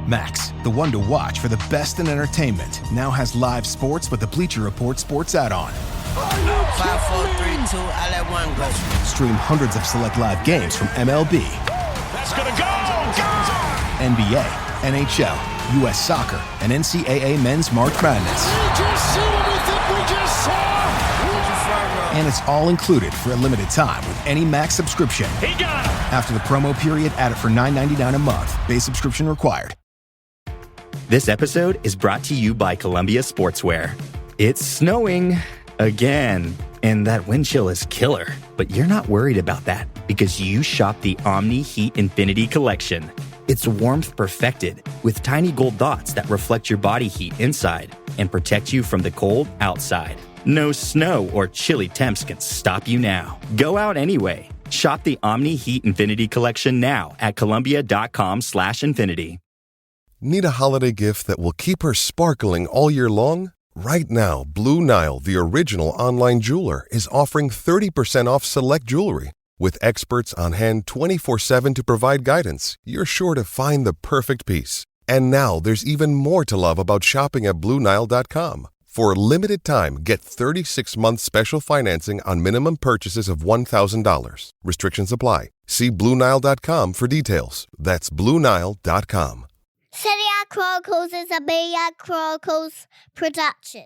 Max, the one to watch for the best in entertainment, now has live sports with the Bleacher Report sports add-on. 5, 4, 3, 2, I let one go. Stream hundreds of select live games from MLB. That's gonna go! NBA, NHL, U.S. Soccer, and NCAA Men's March Madness. We just see what we think we just saw! And it's all included for a limited time with any Max subscription. He got him! After the promo period, add it for $9.99 a month. Base subscription required. This episode is brought to you by Columbia Sportswear. It's snowing again, and that wind chill is killer. But you're not worried about that because you shop the Omni Heat Infinity Collection. It's warmth perfected with tiny gold dots that reflect your body heat inside and protect you from the cold outside. No snow or chilly temps can stop you now. Go out anyway. Shop the Omni Heat Infinity Collection now at Columbia.com/infinity. Need a holiday gift that will keep her sparkling all year long? Right now, Blue Nile, the original online jeweler, is offering 30% off select jewelry. With experts on hand 24/7 to provide guidance, you're sure to find the perfect piece. And now there's even more to love about shopping at BlueNile.com. For a limited time, get 36-month special financing on minimum purchases of $1,000. Restrictions apply. See BlueNile.com for details. That's BlueNile.com. Serie A Chronicles is a Mina Chronicles production.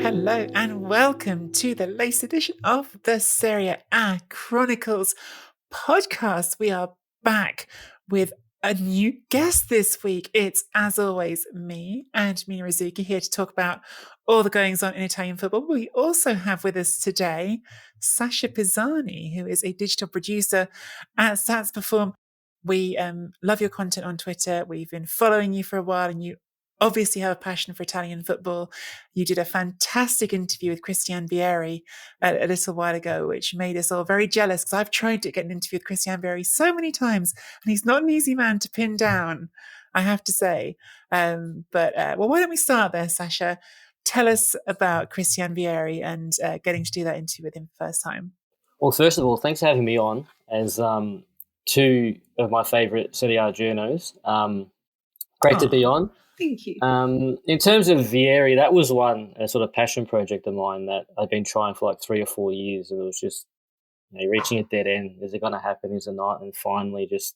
Hello and welcome to the latest edition of the Serie A Chronicles podcast. We are back with a new guest this week. It's, as always, me and Mina here to talk about all the goings on in Italian football. We also have with us today Sacha Pisani, who is a digital producer at Stats Perform. We love your content on Twitter. We've been following you for a while, and you obviously have a passion for Italian football. You did a fantastic interview with Christian Vieri a little while ago, which made us all very jealous because I've tried to get an interview with Christian Vieri so many times, and he's not an easy man to pin down, I have to say. Well, why don't we start there, Sacha? Tell us about Christian Vieri and getting to do that interview with him for the first time. Well, first of all, thanks for having me on as two of my favourite Serie A journos. Great to be on. Thank you. In terms of Vieri, that was a sort of passion project of mine that I've been trying for like 3 or 4 years. And it was just, reaching a dead end. Is it going to happen? Is it not? And finally just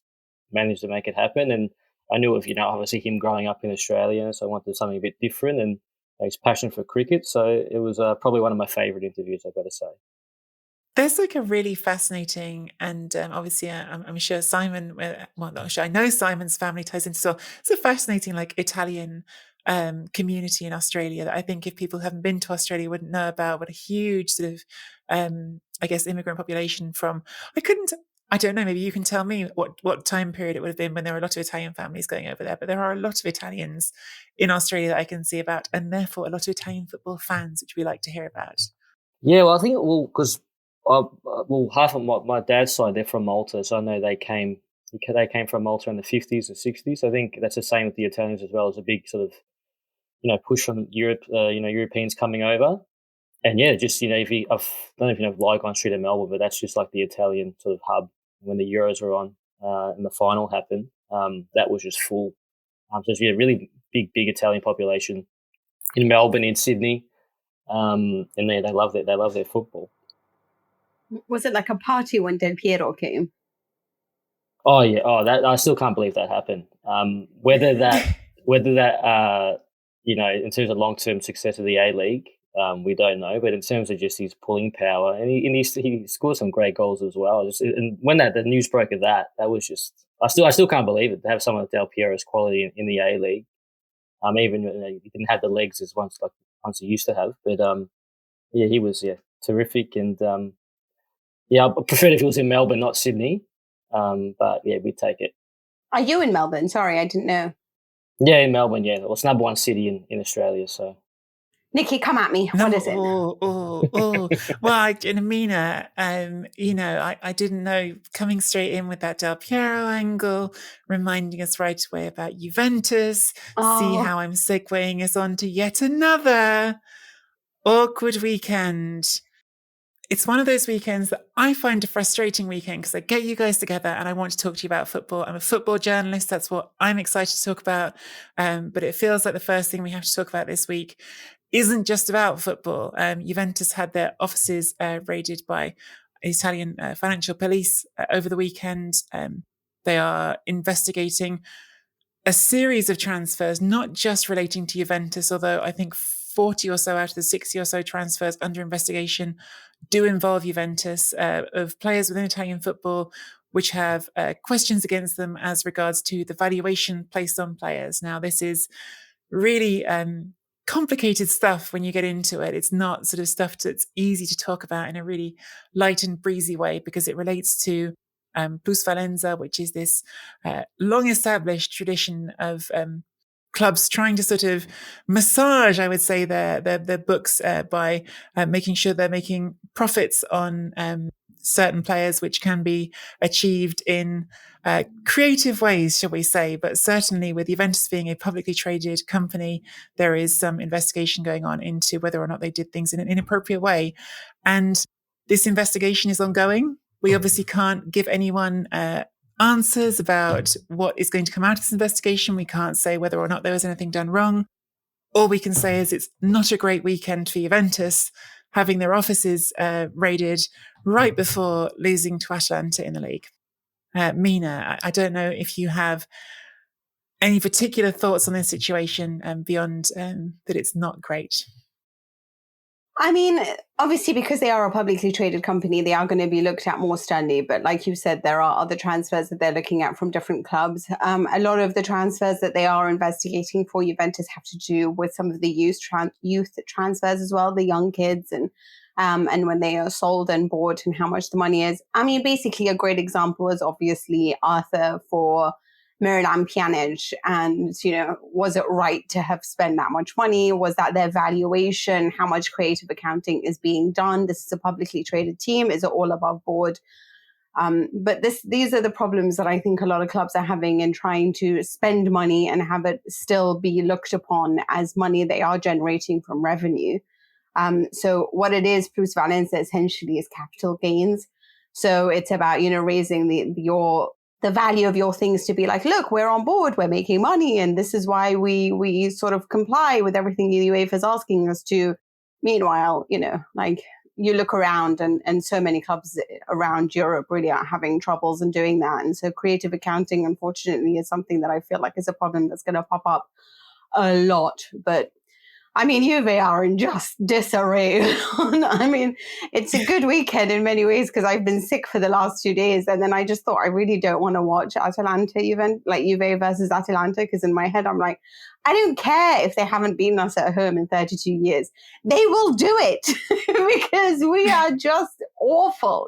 managed to make it happen. And I knew of, obviously him growing up in Australia. So I wanted something a bit different and his passion for cricket. So it was probably one of my favourite interviews, I've got to say. There's like a really fascinating, and obviously I'm sure Simon, not sure, I know Simon's family ties into, so it's a fascinating like Italian community in Australia that I think if people haven't been to Australia wouldn't know about, but a huge sort of, I guess, immigrant population from, I don't know, maybe you can tell me what time period it would have been when there were a lot of Italian families going over there, but there are a lot of Italians in Australia that I can see about, and therefore a lot of Italian football fans, which we like to hear about. Yeah, well, I think, because half of my dad's side, they're from Malta, so I know they came from Malta in the 50s and 60s. I think that's the same with the Italians as well. It's a big sort of, push from Europe, Europeans coming over. And yeah, just, I don't know if you know Lygon Street in Melbourne, but that's just like the Italian sort of hub. When the Euros were on and the final happened, that was just full. So it's really big Italian population in Melbourne, in Sydney, and they love their football. Was it like a party when Del Piero came? Oh yeah. Oh, that I still can't believe that happened. Whether that in terms of long-term success of the A-League, we don't know. But in terms of just his pulling power, and he scored some great goals as well. And when the news broke of that was just I still can't believe it to have someone with Del Piero's quality in the A-League. Even he didn't have the legs as once he used to have. But he was terrific and. I preferred if it was in Melbourne, not Sydney. But yeah, we'd take it. Are you in Melbourne? Sorry, I didn't know. Yeah, in Melbourne, yeah. Well, it's number one city in Australia, so. Nikki, come at me. No, What is it? Well, Mina, I didn't know, coming straight in with that Del Piero angle, reminding us right away about Juventus. See how I'm segueing us on to yet another awkward weekend. It's one of those weekends that I find a frustrating weekend because I get you guys together and I want to talk to you about football. I'm a football journalist. That's what I'm excited to talk about. But it feels like the first thing we have to talk about this week isn't just about football. Juventus had their offices raided by Italian financial police over the weekend. They are investigating a series of transfers, not just relating to Juventus, although I think 40 or so out of the 60 or so transfers under investigation do involve Juventus, of players within Italian football, which have questions against them as regards to the valuation placed on players. Now, this is really complicated stuff when you get into it. It's not sort of stuff that's easy to talk about in a really light and breezy way because it relates to plusvalenza, which is this long-established tradition of clubs trying to sort of massage, I would say, their books by making sure they're making profits on certain players, which can be achieved in creative ways, shall we say. But certainly with Juventus being a publicly traded company, there is some investigation going on into whether or not they did things in an inappropriate way. And this investigation is ongoing. We obviously can't give anyone answers about what is going to come out of this investigation. We can't say whether or not there was anything done wrong. All we can say is it's not a great weekend for Juventus, having their offices raided right before losing to Atalanta in the league. Mina, I don't know if you have any particular thoughts on this situation beyond that it's not great. I mean, obviously, because they are a publicly traded company, they are going to be looked at more sternly. But like you said, there are other transfers that they're looking at from different clubs. A lot of the transfers that they are investigating for Juventus have to do with some of the youth transfers as well, the young kids, and when they are sold and bought and how much the money is. I mean, basically, a great example is obviously Arthur for Milan Pjanic, and was it right to have spent that much money? Was that their valuation? How much creative accounting is being done? This is a publicly traded team. Is it all above board? But these are the problems that I think a lot of clubs are having in trying to spend money and have it still be looked upon as money they are generating from revenue. So what it is, plusvalenza essentially is capital gains. So it's about raising the value of your things to be like, look, we're on board, we're making money, and this is why we sort of comply with everything the UEFA is asking us to. Meanwhile, you look around and so many clubs around Europe really are having troubles in doing that. And so creative accounting, unfortunately, is something that I feel like is a problem that's going to pop up a lot. But I mean, Juve are in just disarray. I mean, it's a good weekend in many ways because I've been sick for the last 2 days. And then I just thought I really don't want to watch Atalanta even, like Juve versus Atalanta, because in my head, I'm like, I don't care if they haven't beaten us at home in 32 years. They will do it because we are just awful,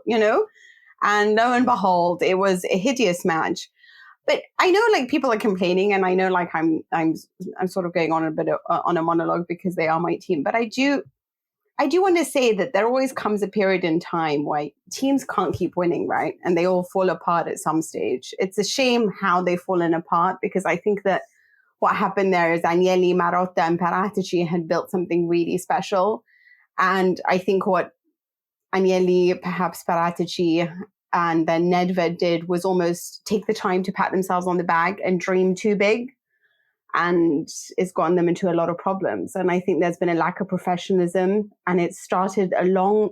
And lo and behold, it was a hideous match. But I know people are complaining, and I know I'm sort of going on a bit on a monologue because they are my team. But I do want to say that there always comes a period in time where teams can't keep winning, right? And they all fall apart at some stage. It's a shame how they've fallen apart because I think that what happened there is Agnelli, Marotta, and Paratici had built something really special. And I think what Agnelli, perhaps Paratici, and then Nedved did was almost take the time to pat themselves on the back and dream too big. And it's gotten them into a lot of problems. And I think there's been a lack of professionalism. And it started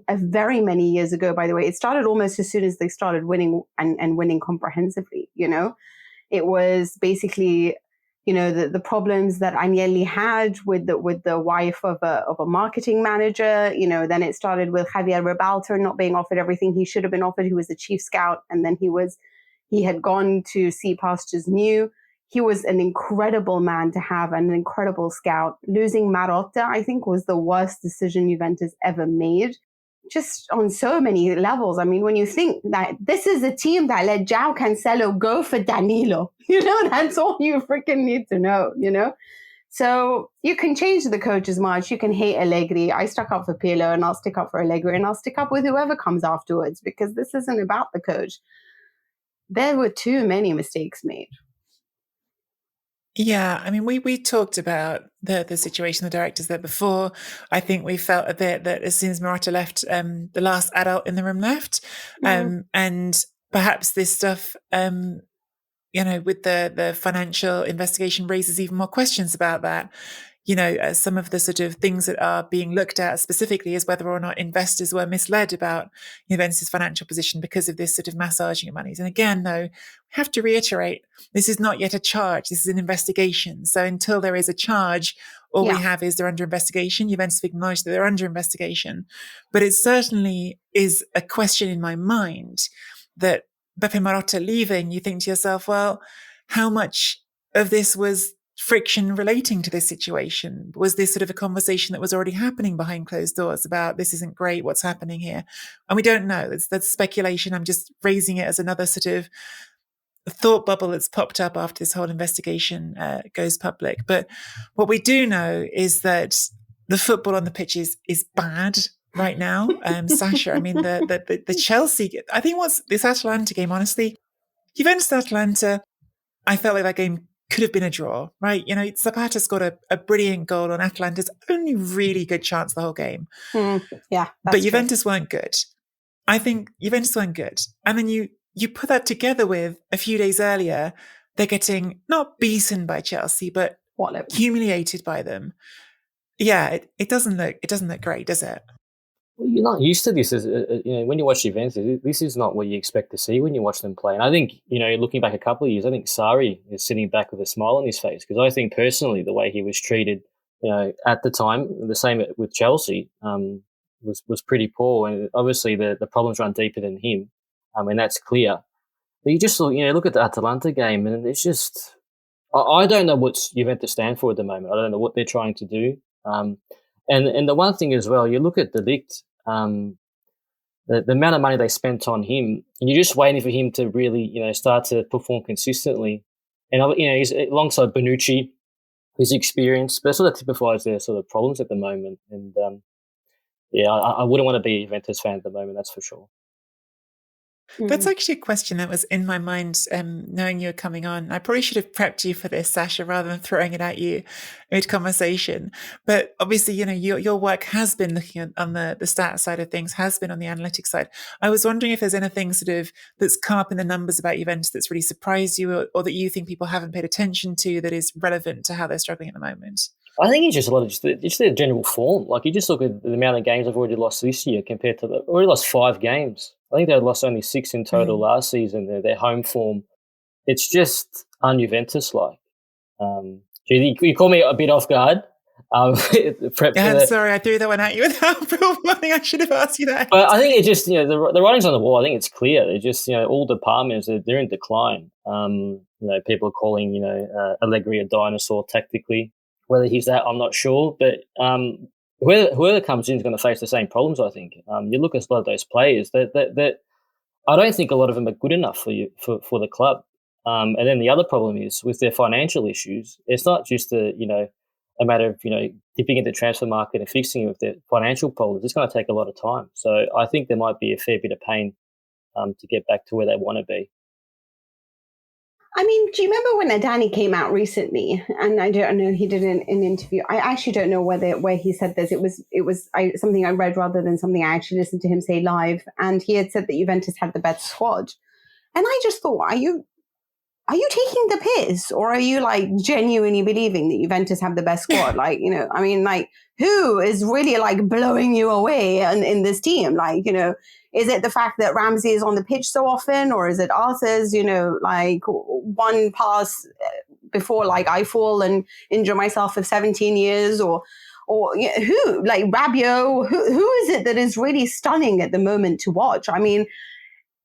very many years ago, by the way. It started almost as soon as they started winning and winning comprehensively, It was basically, the problems that Agnelli had with the wife of a marketing manager. Then it started with Javier Ribalta not being offered everything he should have been offered. He was the chief scout, and then he had gone to see pastures new. He was an incredible man to have, and an incredible scout. Losing Marotta, I think, was the worst decision Juventus ever made, just on so many levels. I mean, when you think that this is a team that let João Cancelo go for Danilo, that's all you freaking need to know, So you can change the coach as much. You can hate Allegri. I stuck up for Pirlo, and I'll stick up for Allegri, and I'll stick up with whoever comes afterwards, because this isn't about the coach. There were too many mistakes made. Yeah, I mean, we talked about the situation, the directors there before. I think we felt a bit that as soon as Marotta left, the last adult in the room left. And perhaps this stuff, with the financial investigation raises even more questions about that. Some of the sort of things that are being looked at specifically is whether or not investors were misled about Juventus' financial position because of this sort of massaging of monies. And again, though, we have to reiterate, this is not yet a charge. This is an investigation. So until there is a charge, all we have is they're under investigation. Juventus have acknowledged that they're under investigation. But it certainly is a question in my mind that Beppe Marotta leaving, you think to yourself, well, how much of this was friction relating to this situation? Was this sort of a conversation that was already happening behind closed doors about this isn't great, what's happening here? And we don't know. That's speculation. I'm just raising it as another sort of thought bubble that's popped up after this whole investigation goes public. But what we do know is that the football on the pitch is bad right now. Sacha, I mean, the Chelsea, I think what's this Atalanta game, honestly, Juventus Atalanta, I felt like that game could have been a draw, right? Zapata scored a brilliant goal on Atalanta's only really good chance the whole game. But Juventus weren't good. I think Juventus weren't good. And then you put that together with a few days earlier, they're getting not beaten by Chelsea, but humiliated by them. Yeah, it doesn't look great, does it? Well, you're not used to this. When you watch Juventus, this is not what you expect to see when you watch them play. And I think, looking back a couple of years, I think Sarri is sitting back with a smile on his face, because I think personally the way he was treated, at the time, the same with Chelsea, was pretty poor. And obviously the problems run deeper than him, and that's clear. But you just look at the Atalanta game, and it's just I don't know what Juventus stand for at the moment. I don't know what they're trying to do. And the one thing as well, you look at De Ligt, the amount of money they spent on him, and you're just waiting for him to really, start to perform consistently. And, he's alongside Bonucci, who's experienced, but it sort of typifies their sort of problems at the moment. And, I wouldn't want to be a Juventus fan at the moment, that's for sure. That's actually a question that was in my mind, knowing you were coming on. I probably should have prepped you for this, Sacha, rather than throwing it at you mid-conversation. But obviously, your work has been looking on the stats side of things, has been on the analytics side. I was wondering if there's anything sort of that's come up in the numbers about Juventus that's really surprised you, or that you think people haven't paid attention to, that is relevant to how they're struggling at the moment. I think it's just a lot of just their general form. Like, you just look at the amount of games they've already lost this year compared to already lost 5 games. I think they lost only 6 in total last season. Their home form, it's just un-Juventus-like. You call me a bit off guard. Sorry, I threw that one at you without real warning. I should have asked you that. But I think it's just, the writing's on the wall. I think it's clear. They're just, all departments, they're in decline. People are calling, Allegri a dinosaur tactically. Whether he's that, I'm not sure. But whoever comes in is going to face the same problems, I think. You look at a lot of those players, that I don't think a lot of them are good enough for the club. And then the other problem is with their financial issues. It's not just a matter of dipping into the transfer market and fixing it with their financial problems. It's going to take a lot of time. So I think there might be a fair bit of pain to get back to where they want to be. I mean, do you remember when Adani came out recently? And I don't know, he did an interview. I actually don't know where he said this. It was something I read rather than something I actually listened to him say live. And he had said that Juventus had the best squad. And I just thought, are you taking the piss, or are you genuinely believing that Juventus have the best squad? Who is really blowing you away in this team? Is it the fact that Ramsey is on the pitch so often, or is it Arthur's, one pass before I fall and injure myself for 17 years, or who, Rabiot, who is it that is really stunning at the moment to watch? I mean,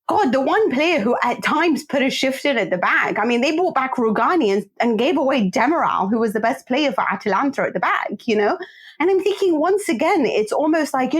God, the one player who at times put a shift in at the back. I mean, they brought back Rugani and gave away Demiral, who was the best player for Atalanta at the back, And I'm thinking, once again, it's almost like,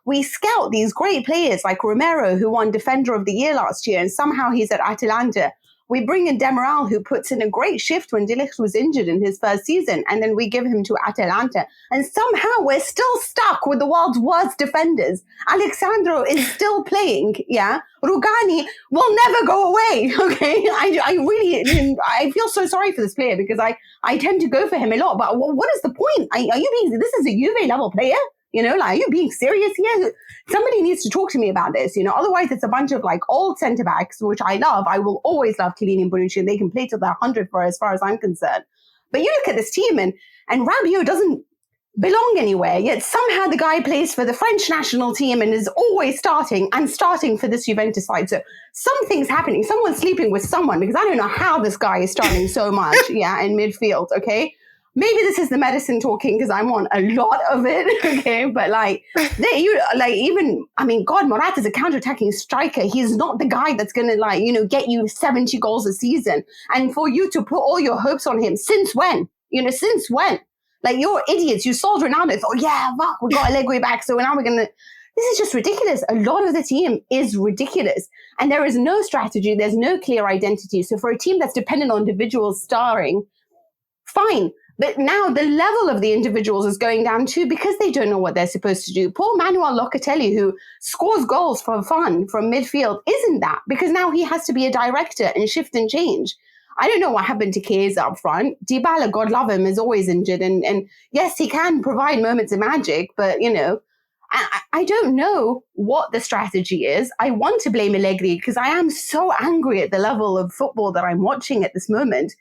we scout these great players like Romero, who won Defender of the Year last year, and somehow he's at Atalanta We bring in Demiral, who puts in a great shift when De Ligt was injured in his first season, and then we give him to Atalanta. And somehow we're still stuck with the world's worst defenders. Alexandro is still playing, yeah? Rugani will never go away, okay? I feel so sorry for this player because I tend to go for him a lot, but what is the point? This is a Juve level player? Are you being serious here? Somebody needs to talk to me about this, otherwise it's a bunch of old centre-backs, which I love. I will always love Chiellini and Bonucci, and they can play till they're 100 for as far as I'm concerned. But you look at this team and Rabiot doesn't belong anywhere, yet somehow the guy plays for the French national team and is always starting for this Juventus side. So something's happening. Someone's sleeping with someone, because I don't know how this guy is starting so much, in midfield, okay? Maybe this is the medicine talking because I'm on a lot of it, okay? But Morata's a counter-attacking striker. He's not the guy that's going to get you 70 goals a season. And for you to put all your hopes on him, since when? Since when? You're idiots. You sold Ronaldo. Thought, yeah, fuck, we got Allegri back. So now we're going to... This is just ridiculous. A lot of the team is ridiculous. And there is no strategy. There's no clear identity. So for a team that's dependent on individuals starring, fine. But now the level of the individuals is going down too because they don't know what they're supposed to do. Poor Manuel Locatelli, who scores goals for fun from midfield, isn't that? Because now he has to be a director and shift and change. I don't know what happened to Chiesa up front. Dybala, God love him, is always injured. And yes, he can provide moments of magic, but, I don't know what the strategy is. I want to blame Allegri because I am so angry at the level of football that I'm watching at this moment.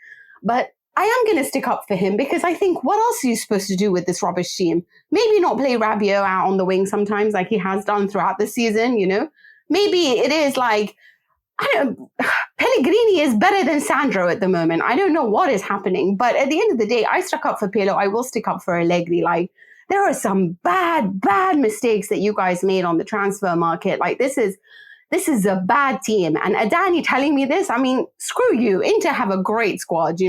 But I am going to stick up for him because I think, what else are you supposed to do with this rubbish team? Maybe not play Rabiot out on the wing sometimes like he has done throughout the season, Maybe it is Pellegrini is better than Sandro at the moment. I don't know what is happening, but at the end of the day, I stuck up for Pirlo. I will stick up for Allegri. There are some bad mistakes that you guys made on the transfer market. This is a bad team. And Adani telling me this, screw you. Inter have a great squad,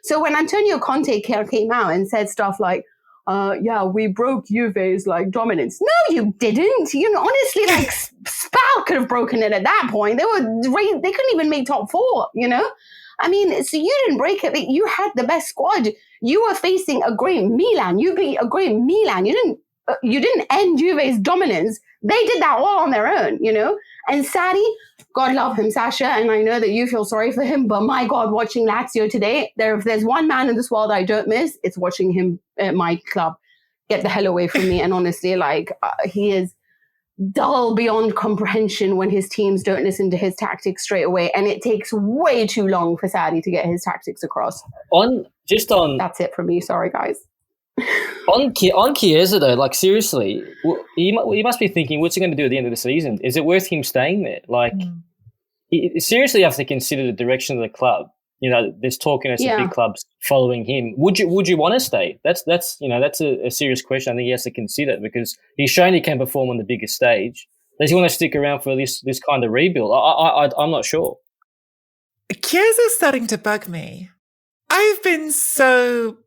So when Antonio Conte came out and said stuff like, we broke Juve's dominance. No, you didn't. Honestly, Spal could have broken it at that point. They couldn't even make top four, so you didn't break it. You had the best squad. You were facing a great Milan. You beat a great Milan. You didn't end Juve's dominance. They did that all on their own, And Sarri, God love him, Sacha, and I know that you feel sorry for him, but my God, watching Lazio today, if there's one man in this world I don't miss, it's watching him at my club. Get the hell away from me. And honestly, he is dull beyond comprehension when his teams don't listen to his tactics straight away, and it takes way too long for Sarri to get his tactics across. That's it from me. Sorry, guys. on Chiesa though, seriously, he must be thinking, what's he going to do at the end of the season? Is it worth him staying there? He seriously have to consider the direction of the club. There's talking of some big clubs following him. Would you want to stay? That's a serious question. I think he has to consider because he's shown he can perform on the biggest stage. Does he want to stick around for this kind of rebuild? I'm not sure. Chiesa's starting to bug me. I've been so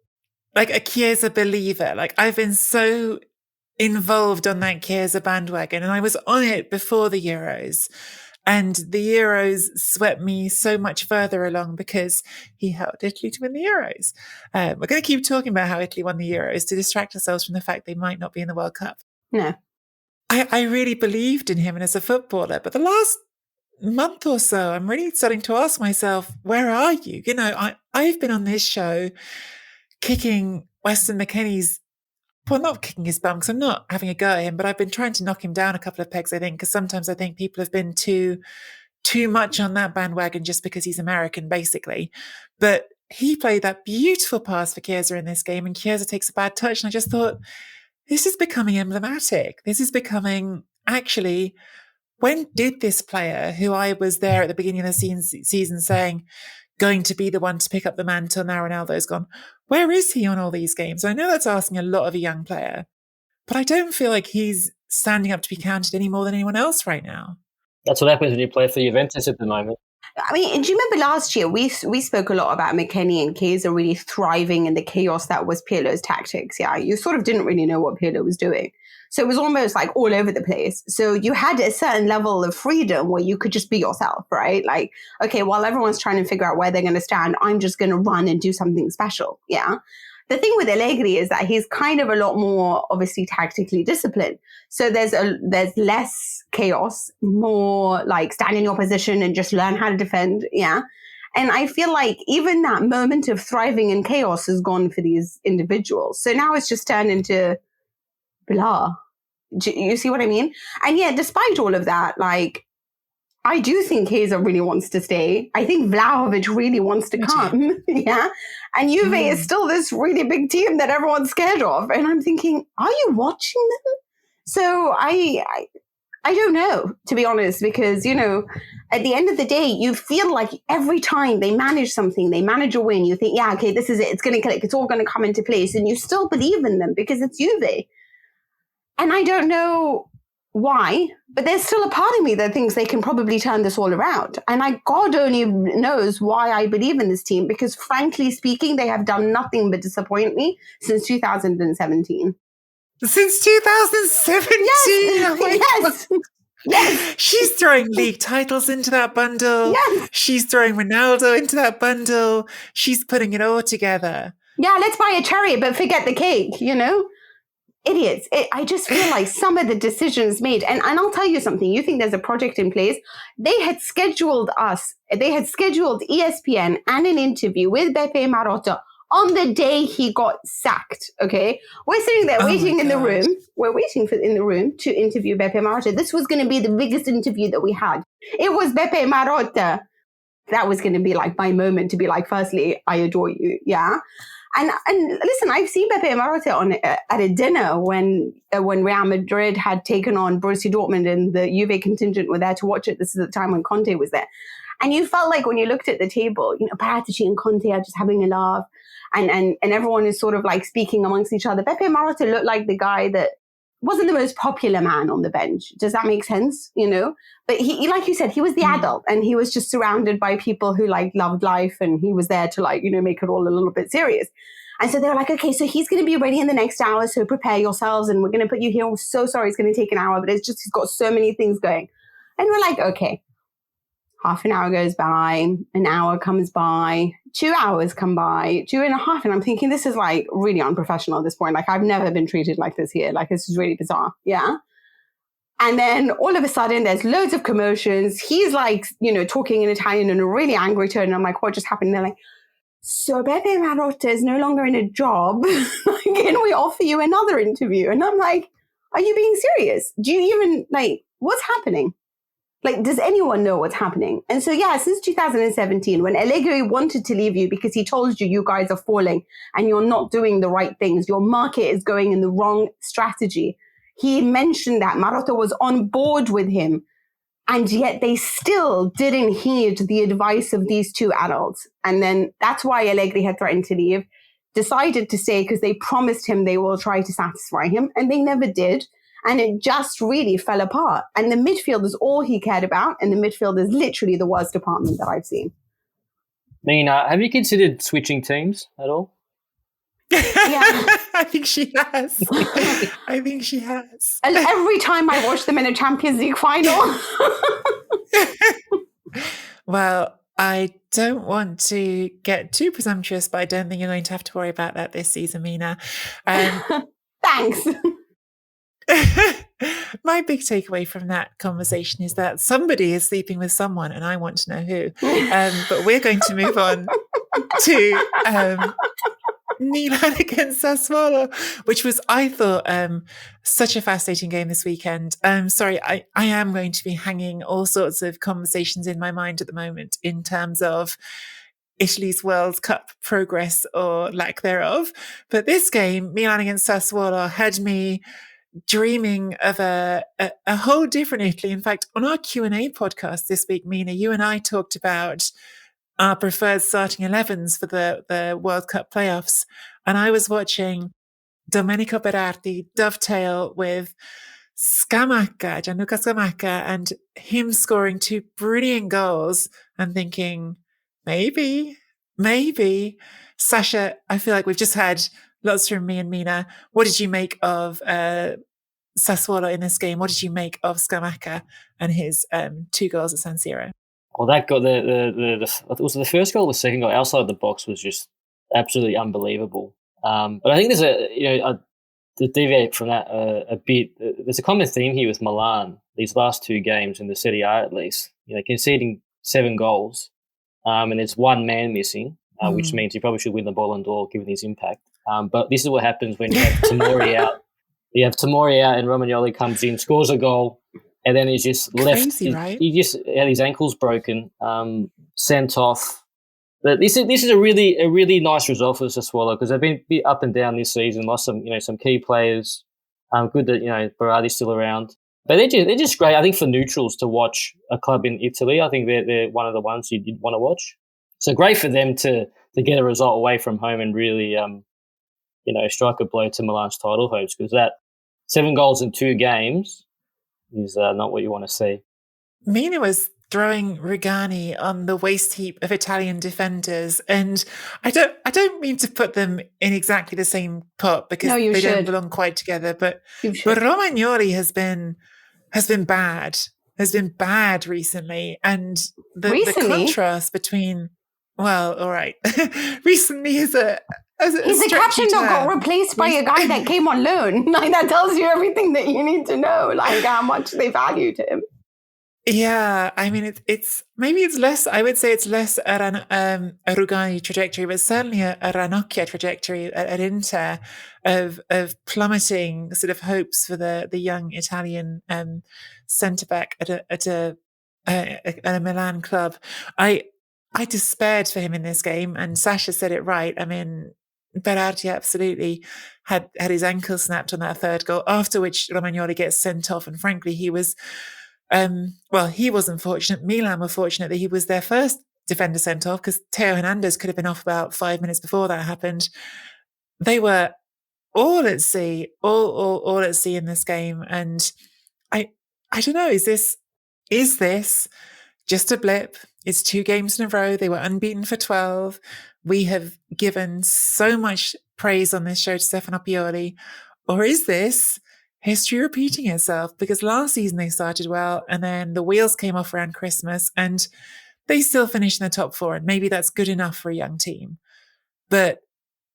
a Chiesa believer. I've been so involved on that Chiesa bandwagon, and I was on it before the Euros. And the Euros swept me so much further along because he helped Italy to win the Euros. We're going to keep talking about how Italy won the Euros to distract ourselves from the fact they might not be in the World Cup. No. I really believed in him and as a footballer, but the last month or so, I'm really starting to ask myself, where are you? I've been on this show kicking Weston McKennie's, well, not kicking his bum because I'm not having a go at him, but I've been trying to knock him down a couple of pegs, I think, because sometimes I think people have been too much on that bandwagon just because he's American, basically. But he played that beautiful pass for Chiesa in this game, and Chiesa takes a bad touch, and I just thought, this is becoming emblematic. This is becoming, actually, when did this player, who I was there at the beginning of the season saying, going to be the one to pick up the mantle now Ronaldo's gone, where is he on all these games? I know that's asking a lot of a young player, but I don't feel like he's standing up to be counted any more than anyone else right now. That's what happens when you play for Juventus at the moment. Do you remember last year we spoke a lot about McKennie and Chiesa really thriving in the chaos that was Pirlo's tactics? Yeah, you sort of didn't really know what Pirlo was doing. So it was almost like all over the place. So you had a certain level of freedom where you could just be yourself, right? Like, okay, while everyone's trying to figure out where they're going to stand, I'm just going to run and do something special. Yeah. The thing with Allegri is that he's kind of a lot more obviously tactically disciplined. So there's less chaos, more like stand in your position and just learn how to defend. Yeah. And I feel like even that moment of thriving in chaos is gone for these individuals. So now it's just turned into blah. You see what I mean? And yeah, despite all of that, like, I do think Keza really wants to stay. I think Vlahovic really wants to come. Yeah. And Juve is still this really big team that everyone's scared of. And I'm thinking, are you watching them? So I don't know, to be honest, because, you know, at the end of the day, you feel like every time they manage something, they manage a win, you think, yeah, okay, this is it. It's going to click. It's all going to come into place. And you still believe in them because it's Juve. And I don't know why, but there's still a part of me that thinks they can probably turn this all around. And God only knows why I believe in this team, because frankly speaking, they have done nothing but disappoint me since 2017. Since 2017? Yes. Oh my Yes. God. Yes. She's throwing league titles into that bundle. Yes. She's throwing Ronaldo into that bundle. She's putting it all together. Yeah, let's buy a cherry, but forget the cake, you know? Idiots. I just feel like some of the decisions made, and I'll tell you something, you think there's a project in place. They had scheduled ESPN and an interview with Beppe Marotta on the day he got sacked, okay? We're sitting there waiting in the room. We're waiting in the room to interview Beppe Marotta. This was going to be the biggest interview that we had. It was Beppe Marotta. That was going to be like my moment to be like, firstly, I adore you, yeah? And listen, I've seen Beppe Marotta at a dinner when Real Madrid had taken on Borussia Dortmund and the Juve contingent were there to watch it. This is the time when Conte was there. And you felt like when you looked at the table, you know, Paratici and Conte are just having a laugh. And everyone is sort of like speaking amongst each other. Beppe Marotta looked like the guy that wasn't the most popular man on the bench. Does that make sense? You know, but he like you said, he was the adult and he was just surrounded by people who like loved life. And he was there to like, you know, make it all a little bit serious. And so they were like, okay, so he's going to be ready in the next hour. So prepare yourselves and we're going to put you here. We're so sorry. It's going to take an hour, but it's just, he's got so many things going. And we're like, okay, half an hour goes by, an hour comes by, 2 hours come by, 2.5. And I'm thinking, this is like really unprofessional at this point. Like I've never been treated like this here. Like this is really bizarre. Yeah. And then all of a sudden there's loads of commotions. He's like, you know, talking in Italian in a really angry tone. And I'm like, what just happened? And they're like, so Beppe Marotta is no longer in a job. Can we offer you another interview? And I'm like, are you being serious? Do you even like, what's happening? Like, does anyone know what's happening? And so, yeah, since 2017, when Allegri wanted to leave you because he told you guys are falling and you're not doing the right things, your market is going in the wrong strategy. He mentioned that Marotta was on board with him. And yet they still didn't heed the advice of these two adults. And then that's why Allegri had threatened to leave, decided to stay because they promised him they will try to satisfy him. And they never did. And it just really fell apart. And the midfield is all he cared about. And the midfield is literally the worst department that I've seen. Mina, have you considered switching teams at all? Yeah. I think she has. I think she has. And every time I watch them in a Champions League final. Well, I don't want to get too presumptuous, but I don't think you're going to have to worry about that this season, Mina. Thanks. My big takeaway from that conversation is that somebody is sleeping with someone, and I want to know who. But we're going to move on to Milan against Sassuolo, which was, I thought, such a fascinating game this weekend. Sorry, I am going to be hanging all sorts of conversations in my mind at the moment in terms of Italy's World Cup progress or lack thereof. But this game, Milan against Sassuolo, had me dreaming of a whole different Italy. In fact, on our Q&A podcast this week, Mina, you and I talked about our preferred starting 11s for the World Cup playoffs. And I was watching Domenico Berardi dovetail with Scamacca, Gianluca Scamacca, and him scoring 2 brilliant goals and thinking, maybe. Sacha, I feel like we've just had lots from me and Mina. What did you make of Sassuolo in this game. What did you make of Scamacca and his 2 goals at San Siro? Well, that got it was the first goal, the second goal outside the box was just absolutely unbelievable. But I think there's to deviate from that a bit, there's a common theme here with Milan these last 2 games in the Serie A at least. Conceding 7 goals, and there's 1 man missing, which means he probably should win the Ballon d'Or given his impact. But this is what happens when you have Tomori out. You have Tomori out and Romagnoli comes in, scores a goal, and then he's just left. Crazy, right? He just had his ankles broken, sent off. But this is a really nice result for Sassuolo because they've been a bit up and down this season. Lost some key players. Good that Berardi's still around. But they're just great. I think for neutrals to watch a club in Italy, I think they're one of the ones you did want to watch. So great for them to get a result away from home and really strike a blow to Milan's title hopes, because that 7 goals in 2 games is not what you want to see. Mina was throwing Rugani on the waste heap of Italian defenders, and I don't mean to put them in exactly the same pot because they don't belong quite together. But Romagnoli has been bad recently, and the contrast between all right, recently he's a captain that got replaced by a guy that came on loan. Like, that tells you everything that you need to know, like how much they valued him. Yeah, I mean, it's maybe it's less. I would say it's less a Rugani trajectory, but certainly a Ranocchia trajectory at Inter of plummeting sort of hopes for the young Italian centre back at a Milan club. I despaired for him in this game, and Sacha said it right. I mean, Berardi absolutely had his ankle snapped on that 3rd goal, after which Romagnoli gets sent off, and frankly, he was. He wasn't fortunate. Milan were fortunate that he was their first defender sent off, because Theo Hernandez could have been off about 5 minutes before that happened. They were all at sea, all at sea in this game, and I don't know. Is this just a blip? It's 2 games in a row. They were unbeaten for 12. We have given so much praise on this show to Stefano Pioli, or is this history repeating itself? Because last season they started well, and then the wheels came off around Christmas, and they still finished in the top 4, and maybe that's good enough for a young team. But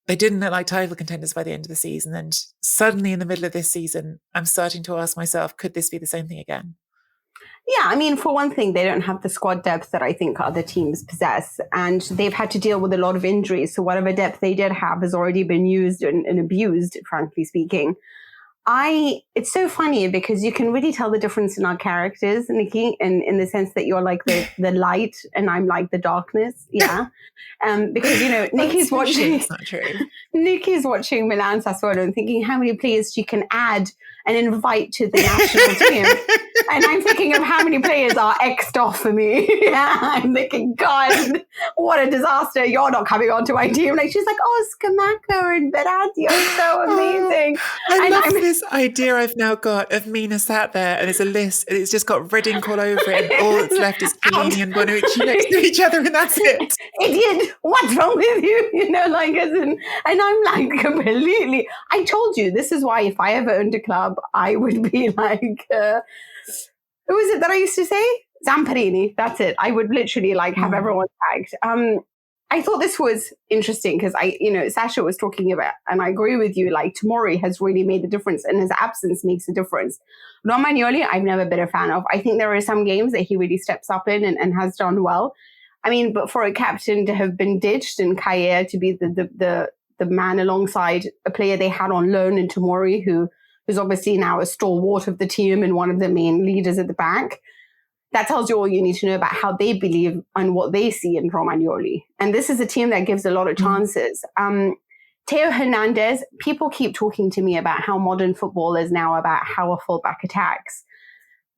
they didn't look like title contenders by the end of the season, and suddenly in the middle of this season, I'm starting to ask myself, could this be the same thing again? Yeah, I mean, for one thing, they don't have the squad depth that I think other teams possess, and they've had to deal with a lot of injuries. So whatever depth they did have has already been used and abused, frankly speaking. It's so funny because you can really tell the difference in our characters, Nikki, in the sense that you're like the light and I'm like the darkness. Yeah. Because, Nikki's watching. It's not true. Nikki's watching Milan Sassuolo and thinking how many players she can add and invite to the national team. And I'm thinking of how many players are X'd off for me. Yeah, I'm thinking, God, what a disaster. You're not coming onto my team. Like, she's like, oh, Scamacca and Berardi are so amazing. I love this idea I've now got of Mina sat there and there's a list and it's just got red ink all over it, and all that's left is Chiellini and Bonucci next to each other, and that's it. Idiot, what's wrong with you? And I'm like, completely. I told you, this is why if I ever owned a club, I would be like, who was it that I used to say? Zamparini. That's it. I would literally have everyone tagged. I thought this was interesting because Sacha was talking about, and I agree with you, Tomori has really made a difference and his absence makes a difference. Romagnoli, I've never been a fan of. I think there are some games that he really steps up in and has done well. I mean, but for a captain to have been ditched and Kayer to be the man alongside a player they had on loan in Tomori, who's obviously now a stalwart of the team and one of the main leaders at the back, that tells you all you need to know about how they believe and what they see in Romagnoli. And this is a team that gives a lot of chances. Theo Hernandez, people keep talking to me about how modern football is now about how a fullback attacks.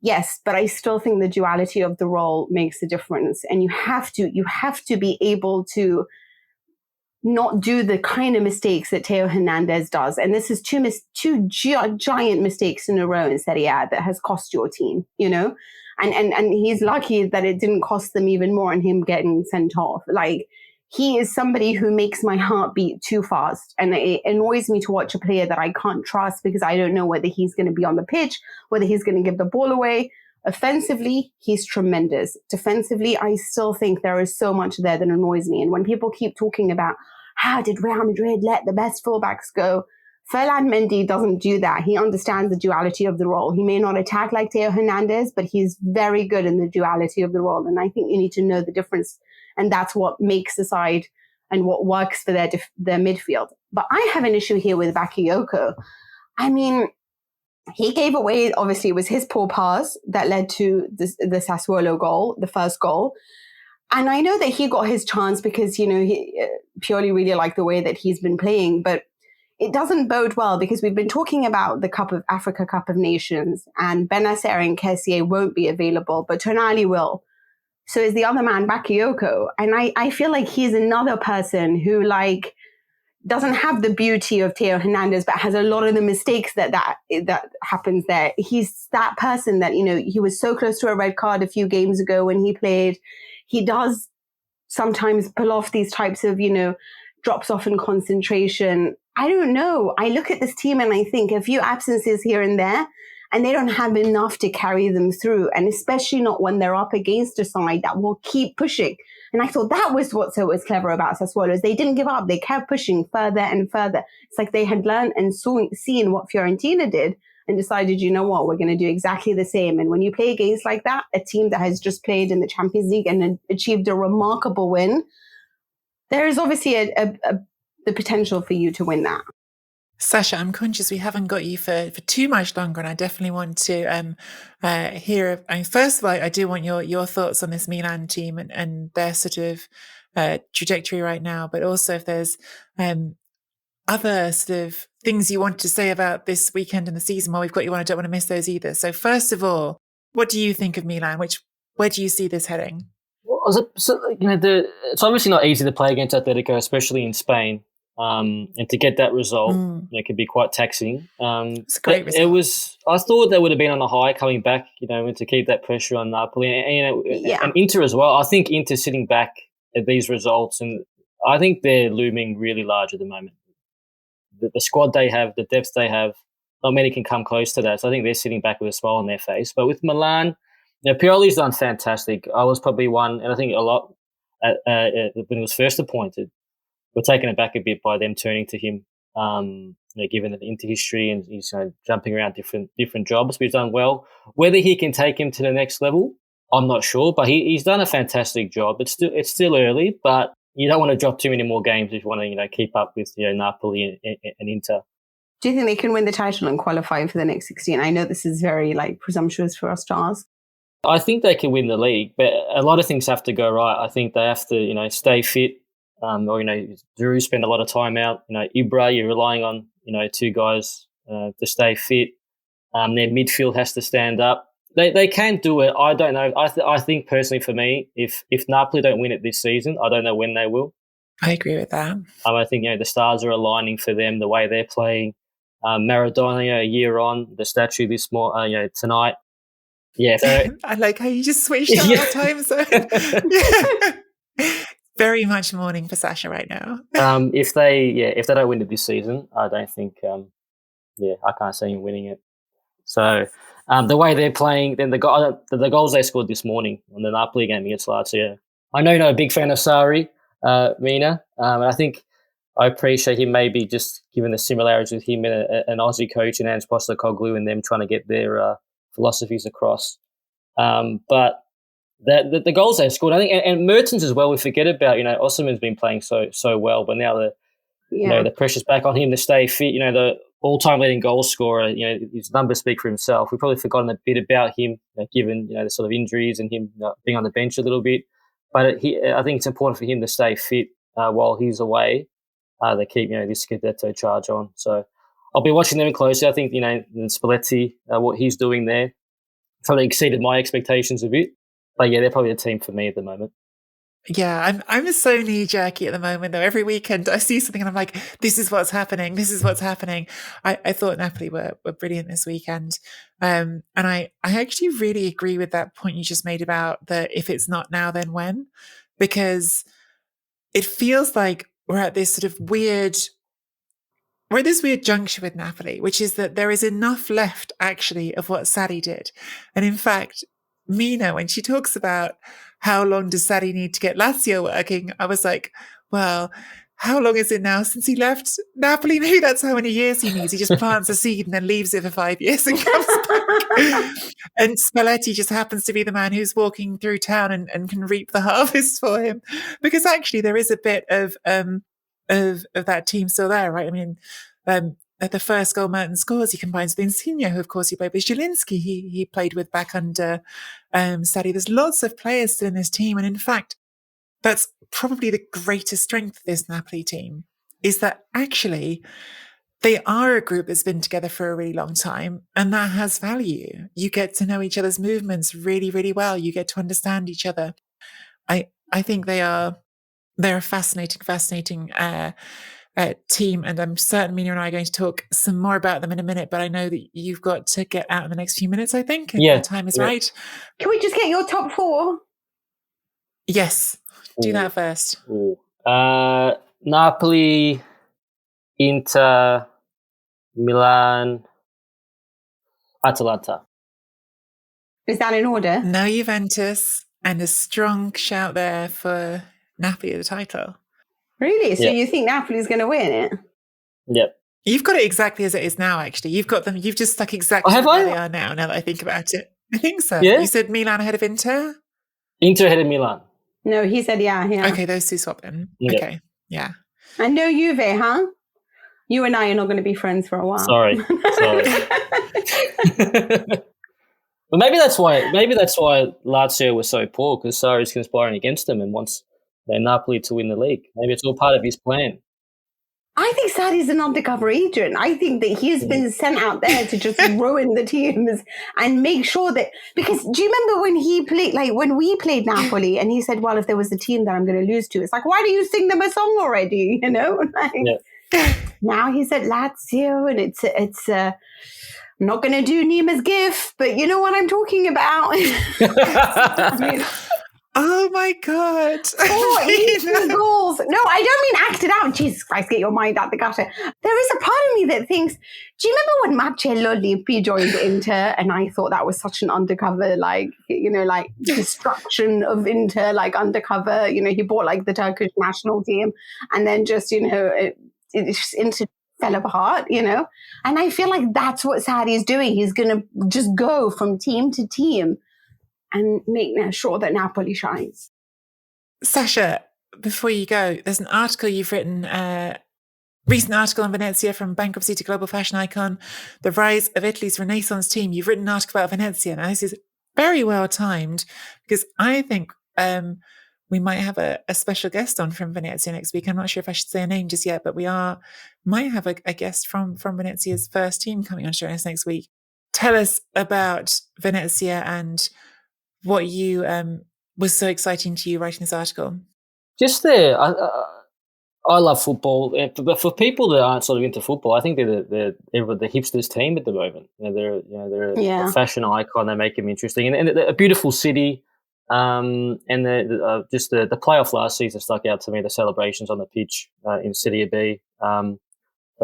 Yes, but I still think the duality of the role makes a difference. And you have to be able to not do the kind of mistakes that Theo Hernandez does. And this is two giant mistakes in a row in Serie A that has cost your team, And he's lucky that it didn't cost them even more and him getting sent off. he is somebody who makes my heart beat too fast. And it annoys me to watch a player that I can't trust because I don't know whether he's going to be on the pitch, whether he's going to give the ball away. Offensively, he's tremendous. Defensively, I still think there is so much there that annoys me. And when people keep talking about how did Real Madrid let the best fullbacks go, Ferland Mendy doesn't do that. He understands the duality of the role. He may not attack like Theo Hernandez, but he's very good in the duality of the role. And I think you need to know the difference. And that's what makes the side and what works for their midfield. But I have an issue here with Bakayoko. I mean, he gave away, obviously, it was his poor pass that led to the Sassuolo goal, the first goal. And I know that he got his chance because, you know, he purely really liked the way that he's been playing. But it doesn't bode well because we've been talking about the Africa Cup of Nations, and Benacer and Kessié won't be available, but Tonali will. So is the other man Bakayoko. And I feel like he's another person who, like, doesn't have the beauty of Theo Hernandez, but has a lot of the mistakes that happens there. He's that person that, you know, he was so close to a red card a few games ago when he played. He does sometimes pull off these types of, you know, drops off in concentration. I don't know. I look at this team and I think a few absences here and there, and they don't have enough to carry them through. And especially not when they're up against a side that will keep pushing. And I thought that was what was clever about Sassuolo, is they didn't give up. They kept pushing further and further. It's like they had learned and seen what Fiorentina did and decided, you know what, we're going to do exactly the same. And when you play against like that, a team that has just played in the Champions League and achieved a remarkable win, there is obviously the potential for you to win that. Sacha, I'm conscious we haven't got you for too much longer, and I definitely want to hear. I mean, first of all, I do want your thoughts on this Milan team and their sort of trajectory right now, but also if there's other sort of things you want to say about this weekend and the season while we've got you on. I don't want to miss those either. So first of all, what do you think of Milan? Where do you see this heading? Well, it's obviously not easy to play against Atletico, especially in Spain. And to get that result, it can be quite taxing. It's a great result. I thought they would have been on a high coming back, you know, to keep that pressure on Napoli and Inter as well. I think Inter sitting back at these results, and I think they're looming really large at the moment. The squad they have, the depth they have, not many can come close to that. So I think they're sitting back with a smile on their face. But with Milan, you know, Pioli's done fantastic. I was probably one, and I think a lot when he was first appointed, we're taken aback a bit by them turning to him, given the Inter history, and he's jumping around different jobs. But he's done well. Whether he can take him to the next level, I'm not sure. But he's done a fantastic job. It's still early, but you don't want to drop too many more games if you want to keep up with Napoli and Inter. Do you think they can win the title and qualify for the next 16? I know this is very presumptuous for us to ask. I think they can win the league, but a lot of things have to go right. I think they have to stay fit. Drew spend a lot of time out. Ibra, you're relying on two guys to stay fit. Their midfield has to stand up. They can do it. I don't know. I think personally for me, if Napoli don't win it this season, I don't know when they will. I agree with that. I think the stars are aligning for them the way they're playing. Maradona, a year on, the statue tonight. Yeah, I like how you just switched on our time zone. Very much mourning for Sacha right now. If they don't win it this season, I don't think. I can't see him winning it. So the way they're playing, then the goals they scored this morning on the Napoli game against Lazio. I know you're not a big fan of Sarri, Mina, and I think I appreciate him maybe just given the similarities with him and an Aussie coach and Ange Postecoglou and them trying to get their philosophies across. But the goals they scored, I think, and Mertens as well. We forget about Osimhen's been playing so well, but now the pressure's back on him to stay fit. The all-time leading goal scorer. His numbers speak for himself. We've probably forgotten a bit about him, given the sort of injuries and him being on the bench a little bit. But I think it's important for him to stay fit while he's away. They keep this Scudetto charge on. So I'll be watching them closely. I think Spalletti, what he's doing there, probably exceeded my expectations a bit. But yeah, they're probably the team for me at the moment. Yeah, I'm so knee-jerky at the moment, though. Every weekend I see something and I'm like, this is what's happening. This is what's happening. I thought Napoli were brilliant this weekend. And I actually really agree with that point you just made about if it's not now, then when? Because it feels like we're at this weird juncture with Napoli, which is that there is enough left actually of what Sarri did. And in fact, Mina, when she talks about how long does Sarri need to get Lazio working, I was like, well, how long is it now since he left Napoli? Maybe that's how many years he needs. He just plants a seed and then leaves it for 5 years and comes back. And Spalletti just happens to be the man who's walking through town and can reap the harvest for him. Because actually there is a bit of that team still there, right? I mean, at the first goal Mertens scores, he combines with Insigne, who of course he played with Zielinski, he played with back under Sarri. There's lots of players still in this team. And in fact, that's probably the greatest strength of this Napoli team, is that actually they are a group that's been together for a really long time, and that has value. You get to know each other's movements really, really well. You get to understand each other. I think they're a fascinating team, and I'm certain Mina and I are going to talk some more about them in a minute, but I know that you've got to get out in the next few minutes, I think, and the time is right. Can we just get your top four? Yes. Do that first. Napoli, Inter, Milan, Atalanta. Is that in order? No Juventus, and a strong shout there for Napoli at the title. Really? So you think Napoli's going to win it? Yep. You've got it exactly as it is now, actually. You've got them. You've just stuck exactly where they are now that I think about it. I think so. Yeah? You said Milan ahead of Inter? Inter ahead of Milan. No, he said yeah. Okay, those two swap in. Yep. Okay, yeah. And no Juve, huh? You and I are not going to be friends for a while. Sorry. But maybe that's why Lazio was so poor, because Sarri's conspiring against them and wants Napoli to win the league. Maybe it's all part of his plan. I think Sarri's an undercover agent. I think that he's been sent out there to just ruin the teams and make sure that, because do you remember when we played Napoli and he said, well, if there was a team that I'm going to lose to, it's like, why do you sing them a song already? You know? Now he's at Lazio, and it's I'm not going to do Nima's gif, but you know what I'm talking about. I mean, oh my God. 4 goals. No, I don't mean act it out. Jesus Christ, get your mind out the gutter. There is a part of me that thinks, do you remember when Marcello Lippi joined Inter? And I thought that was such an undercover, destruction of Inter, undercover. He bought the Turkish national team, and then just, Inter fell apart, And I feel like that's what Sarri is doing. He's going to just go from team to team and make sure that Napoli shines. Sasha, before you go, there's an article you've written, recent article on Venezia, from bankruptcy to global fashion icon, the rise of Italy's Renaissance team. You've written an article about Venezia. Now, this is very well timed, because I think we might have a special guest on from Venezia next week. I'm not sure if I should say a name just yet, but we might have a guest from Venezia's first team coming on to join us next week. Tell us about Venezia and what you was so exciting to you writing this article. Just there, I love football, but for people that aren't sort of into football, I think they're the hipsters team at the moment. They're a fashion icon. They make them interesting, and a beautiful city. And the playoff last season stuck out to me. The celebrations on the pitch in Serie B. I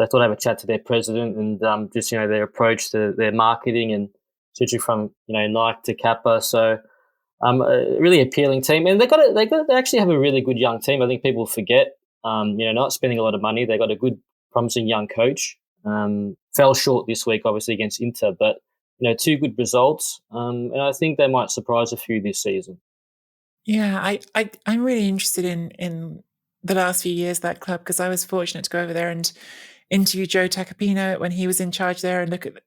thought I'd have a chat to their president and just their approach to their marketing, and switching from Nike to Kappa. So a really appealing team, and they actually have a really good young team. I think people forget. Not spending a lot of money. They got a good, promising young coach. Fell short this week, obviously, against Inter, but 2 good results. And I think they might surprise a few this season. Yeah, I'm really interested in the last few years of that club, because I was fortunate to go over there and interview Joe Tacopino when he was in charge there, and look at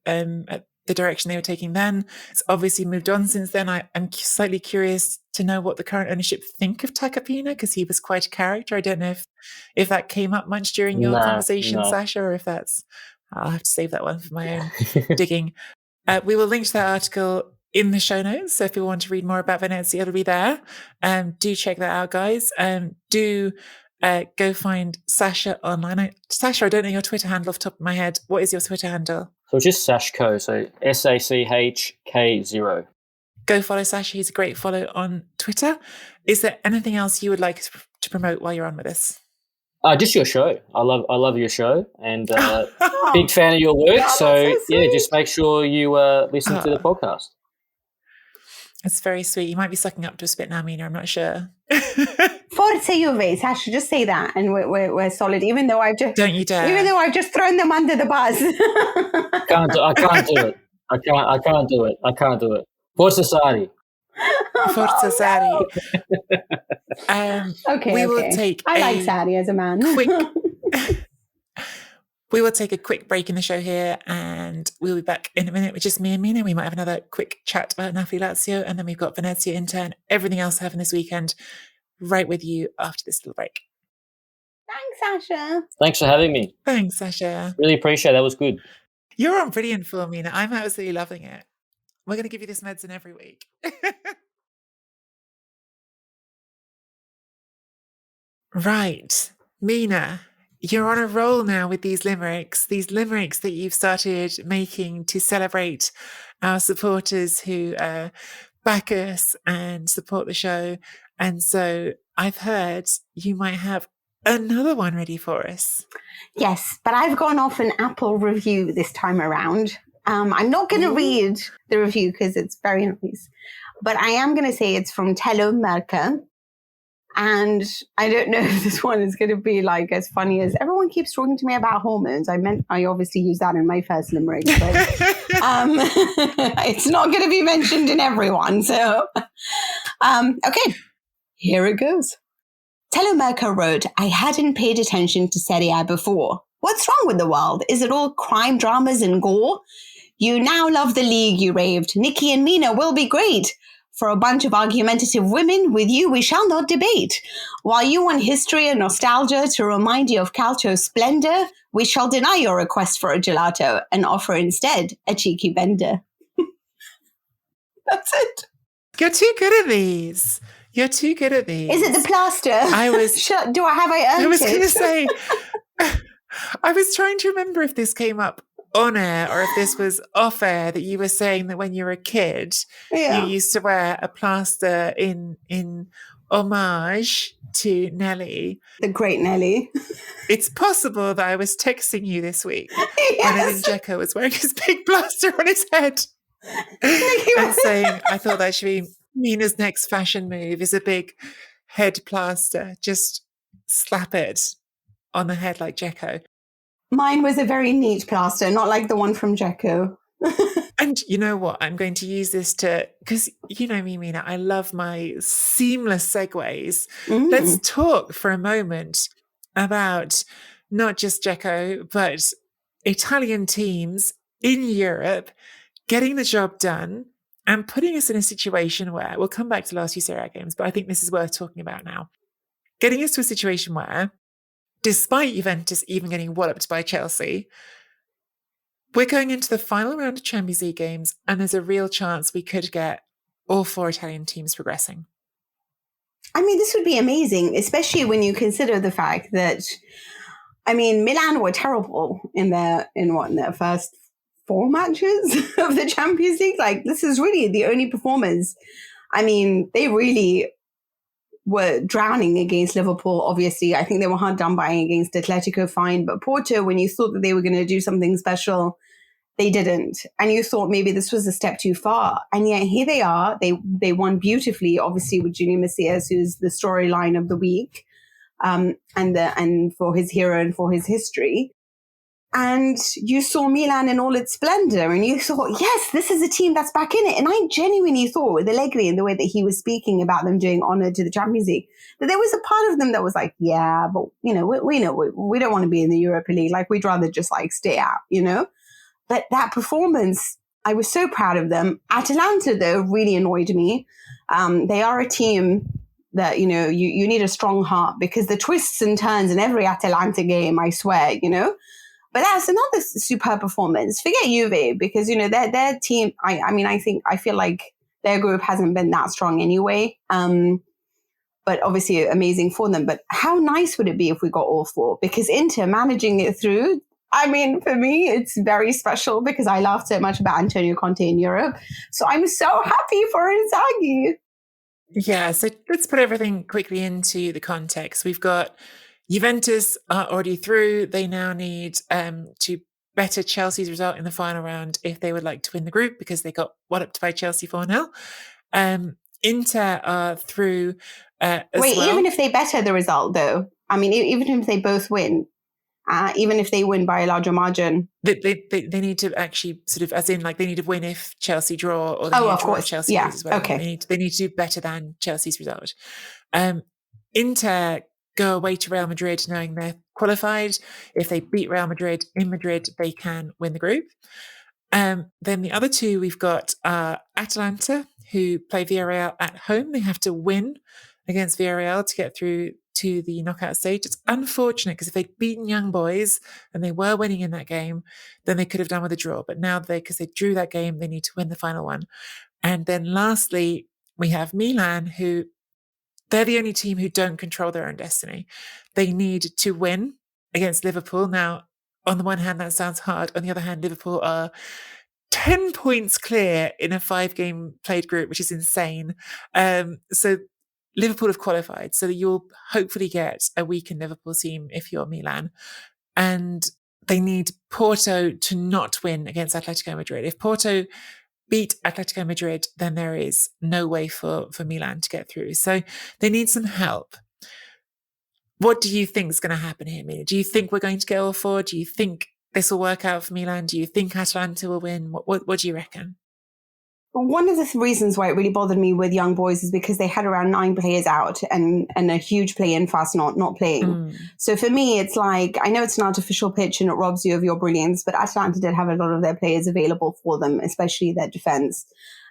the direction they were taking then. It's obviously moved on since then. I'm slightly curious to know what the current ownership think of Tacopino, because he was quite a character. I don't know if that came up much during your conversation, Sasha, or if that's... I'll have to save that one for my own digging. We will link to that article in the show notes, so if you want to read more about Venezia, it'll be there. Do check that out, guys. Do go find Sacha online. Sasha, I don't know your Twitter handle off the top of my head. What is your Twitter handle? So it's just Sachko, so SACHK0. Go follow Sacha. He's a great follow on Twitter. Is there anything else you would like to promote while you're on with us? Just your show. I love your show, and big fan of your work. So just make sure you listen to the podcast. It's very sweet. You might be sucking up to a spit now, Mina. I'm not sure. Forza Juve, Sacha, just say that, and we're solid. Even though I've just don't you dare. Even though I've just thrown them under the bus. I can't do it. I can't do it. Forza Sari. Forza Sari. Okay. We will take. I like Sari as a man. We will take a quick break in the show here, and we'll be back in a minute with just me and Mina. We might have another quick chat about Napoli Lazio, and then we've got Venezia, Inter, and everything else happening this weekend right with you after this little break. Thanks, Sacha. Thanks for having me. Thanks, Sacha. Really appreciate it. That was good. You're on brilliant form, Mina. I'm absolutely loving it. We're going to give you this medicine every week. Right. Mina, you're on a roll now with these limericks that you've started making to celebrate our supporters who back us and support the show. And so I've heard you might have another one ready for us. Yes, but I've gone off an Apple review this time around. I'm not going to read the review because it's very nice, but I am going to say it's from Telemarca. And I don't know if this one is going to be like as funny as everyone keeps talking to me about hormones. I obviously use that in my first limerick, but it's not going to be mentioned in everyone. So, okay, here it goes. Telemarca wrote, I hadn't paid attention to Serie A before. What's wrong with the world? Is it all crime dramas and gore? You now love the league, you raved. Nikki and Mina will be great. For a bunch of argumentative women, with you we shall not debate. While you want history and nostalgia to remind you of Calcio's splendor, we shall deny your request for a gelato and offer instead a cheeky bender. That's it. You're too good at these. You're too good at these. Is it the plaster? I was... Do I have I earned I was it? going to say... I was trying to remember if this came up on air or if this was off air, that you were saying that when you were a kid, you used to wear a plaster in homage to Nelly. The great Nelly. It's possible that I was texting you this week when Edin Dzeko was wearing his big plaster on his head and saying, I thought that should be Mina's next fashion move is a big head plaster. Just slap it on the head like Dzeko. Mine was a very neat plaster, not like the one from Dzeko. And you know what? I'm going to use this because you know me, Mina, I love my seamless segues. Let's talk for a moment about not just Dzeko, but Italian teams in Europe getting the job done and putting us in a situation where, we'll come back to the last few Serie A games, but I think this is worth talking about now. Getting us to a situation where, despite Juventus even getting walloped by Chelsea, we're going into the final round of Champions League games, and there's a real chance we could get all four Italian teams progressing. I mean, this would be amazing, especially when you consider the fact that, I mean, Milan were terrible in their first 4 matches of the Champions League. Like, this is really the only performance. I mean, they really were drowning against Liverpool, obviously. I think they were hard done by against Atletico, fine. But Porto, when you thought that they were going to do something special, they didn't. And you thought maybe this was a step too far. And yet here they are. They won beautifully, obviously, with Junior Messias, who's the storyline of the week, and for his hero and for his history. And you saw Milan in all its splendor, and you thought, yes, this is a team that's back in it. And I genuinely thought, with Allegri and the way that he was speaking about them doing honor to the Champions League, that there was a part of them that was like, yeah, but, you know, we know we don't want to be in the Europa League. Like, we'd rather just, like, stay out, you know? But that performance, I was so proud of them. Atalanta, though, really annoyed me. They are a team that, you know, you need a strong heart, because the twists and turns in every Atalanta game, I swear, you know? But that's another superb performance. Forget Juve, because, you know, their team, I feel like their group hasn't been that strong anyway. But obviously amazing for them. But how nice would it be if we got all four? Because Inter managing it through, I mean, for me, it's very special because I laughed so much about Antonio Conte in Europe. So I'm so happy for Inzaghi. Yeah, so let's put everything quickly into the context. We've got Juventus are already through. They now need to better Chelsea's result in the final round if they would like to win the group, because they got walloped by Chelsea 4-0. Inter are through as Wait, well. even if they better the result, though, I mean, even if they both win, even if they win by a larger margin, they need to actually sort of, as in, like, they need to win if Chelsea draw, or they Oh, need of to draw course. if Chelsea Yeah. loses. Well. Okay. They need to do better than Chelsea's result. Inter go away to Real Madrid knowing they're qualified. If they beat Real Madrid in Madrid, they can win the group. Then the other two we've got Atalanta, who play Villarreal at home. They have to win against Villarreal to get through to the knockout stage. It's unfortunate, because if they'd beaten Young Boys and they were winning in that game, then they could have done with a draw. But now because they drew that game, they need to win the final one. And then lastly, we have Milan, who they're the only team who don't control their own destiny. They need to win against Liverpool. Now, on the one hand, that sounds hard. On the other hand, Liverpool are 10 points clear in a 5-game played group, which is insane. So Liverpool have qualified, so you'll hopefully get a weakened Liverpool team if you're Milan. And they need Porto to not win against Atletico Madrid. If Porto beat Atletico Madrid, then there is no way for Milan to get through. So they need some help. What do you think is going to happen here, Mina? Do you think we're going to get all four? Do you think this will work out for Milan? Do you think Atalanta will win? What do you reckon? One of the reasons why it really bothered me with Young Boys is because they had around 9 players out and a huge play-in fast not playing. So for me, it's like, I know it's an artificial pitch and it robs you of your brilliance, but Atalanta did have a lot of their players available for them, especially their defense.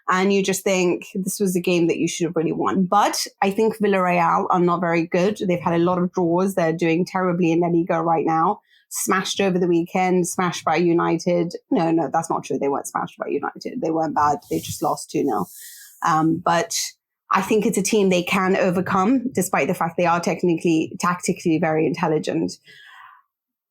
And you just think this was a game that you should have really won. But I think Villarreal are not very good. They've had a lot of draws. They're doing terribly in La Liga right now. Smashed over the weekend, smashed by United. No, that's not true. They weren't smashed by United. They weren't bad. They just lost 2-0. But I think it's a team they can overcome, despite the fact they are tactically very intelligent.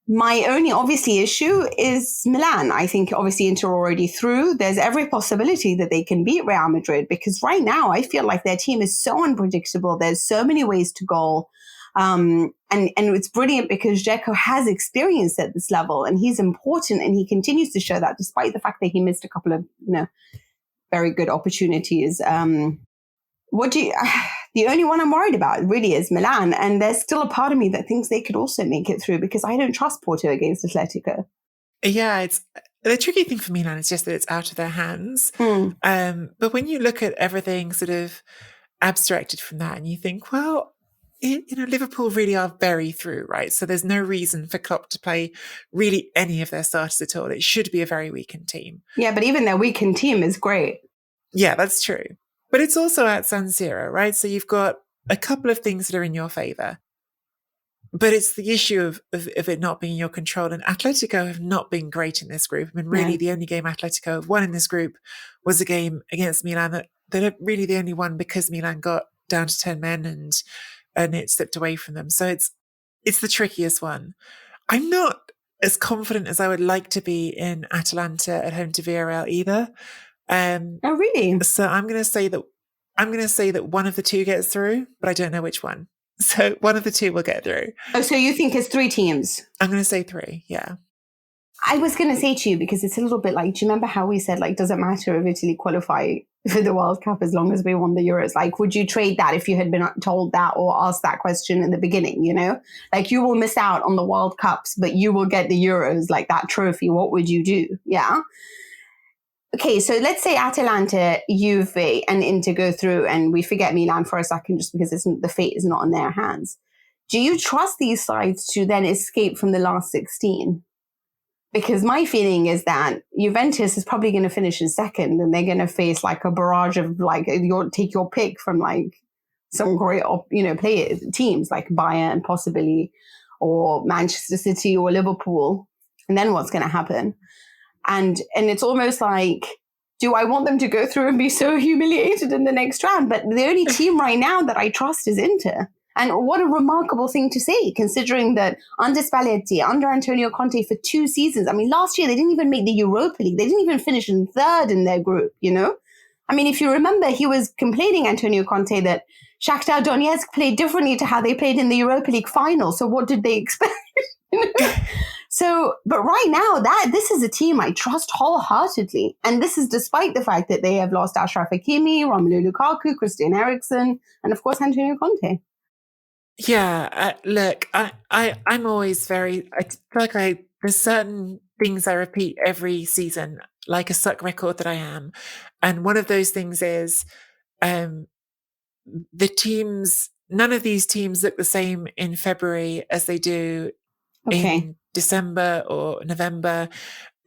My only obviously issue is Milan. I think obviously Inter are already through. There's every possibility that they can beat Real Madrid, because right now I feel like their team is so unpredictable. There's so many ways to goal. And it's brilliant because Dzeko has experience at this level and he's important, and he continues to show that despite the fact that he missed a couple of, very good opportunities. The only one I'm worried about really is Milan. And there's still a part of me that thinks they could also make it through, because I don't trust Porto against Atletico. Yeah, it's the tricky thing for Milan is just that it's out of their hands. But when you look at everything sort of abstracted from that, and you think, well, Liverpool really are very through, right? So there's no reason for Klopp to play really any of their starters at all. It should be a very weakened team. Yeah, but even their weakened team is great. Yeah, that's true. But it's also at San Siro, right? So you've got a couple of things that are in your favour. But it's the issue of it not being in your control. And Atletico have not been great in this group. I mean, really, the only game Atletico have won in this group was a game against Milan that they're really the only one because Milan got down to 10 men and it slipped away from them. So it's the trickiest one. I'm not as confident as I would like to be in Atalanta at home to Villarreal either. Oh, really? So I'm going to say that one of the two gets through, but I don't know which one. So one of the two will get through. Oh, so you think it's 3 teams? I'm going to say 3, yeah. I was going to say to you, because it's a little bit like, do you remember how we said, like, does it matter if Italy qualify for the World Cup as long as we won the Euros? Like, would you trade that if you had been told that or asked that question in the beginning, Like, you will miss out on the World Cups, but you will get the Euros, like that trophy. What would you do? Yeah. Okay, so let's say Atalanta, Juve, and Inter go through, and we forget Milan for a second just because the fate is not in their hands. Do you trust these sides to then escape from the last 16? Because my feeling is that Juventus is probably going to finish in second, and they're going to face like a barrage of take your pick from like some great players, teams like Bayern possibly, or Manchester City or Liverpool, and then what's going to happen? And it's almost like, do I want them to go through and be so humiliated in the next round? But the only team right now that I trust is Inter. And what a remarkable thing to say, considering that under Spalletti, under Antonio Conte for 2 seasons. I mean, last year they didn't even make the Europa League. They didn't even finish in 3rd in their group, I mean, if you remember, he was complaining, Antonio Conte, that Shakhtar Donetsk played differently to how they played in the Europa League final. So what did they expect? So, but right now, this is a team I trust wholeheartedly. And this is despite the fact that they have lost Achraf Hakimi, Romelu Lukaku, Christian Eriksen, and of course, Antonio Conte. Yeah, look, I'm always I feel like there's certain things I repeat every season, like a suck record that I am. And one of those things is the teams, none of these teams look the same in February as they do in December or November.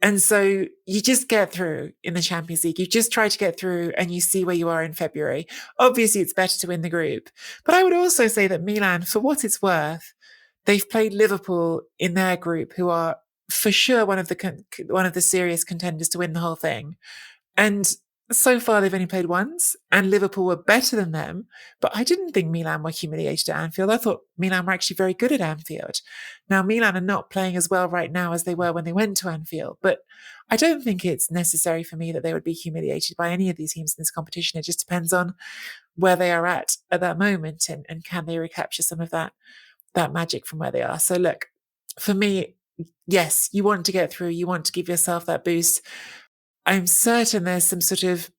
And so you just get through in the Champions League. You just try to get through and you see where you are in February. Obviously, it's better to win the group. But I would also say that Milan, for what it's worth, they've played Liverpool in their group, who are for sure one of the serious contenders to win the whole thing. And so far, they've only played once, and Liverpool were better than them. But I didn't think Milan were humiliated at Anfield. I thought Milan were actually very good at Anfield. Now, Milan are not playing as well right now as they were when they went to Anfield. But I don't think it's necessary for me that they would be humiliated by any of these teams in this competition. It just depends on where they are at that moment, and can they recapture some of that magic from where they are. So look, for me, yes, you want to get through. You want to give yourself that boost. I'm certain there's some sort of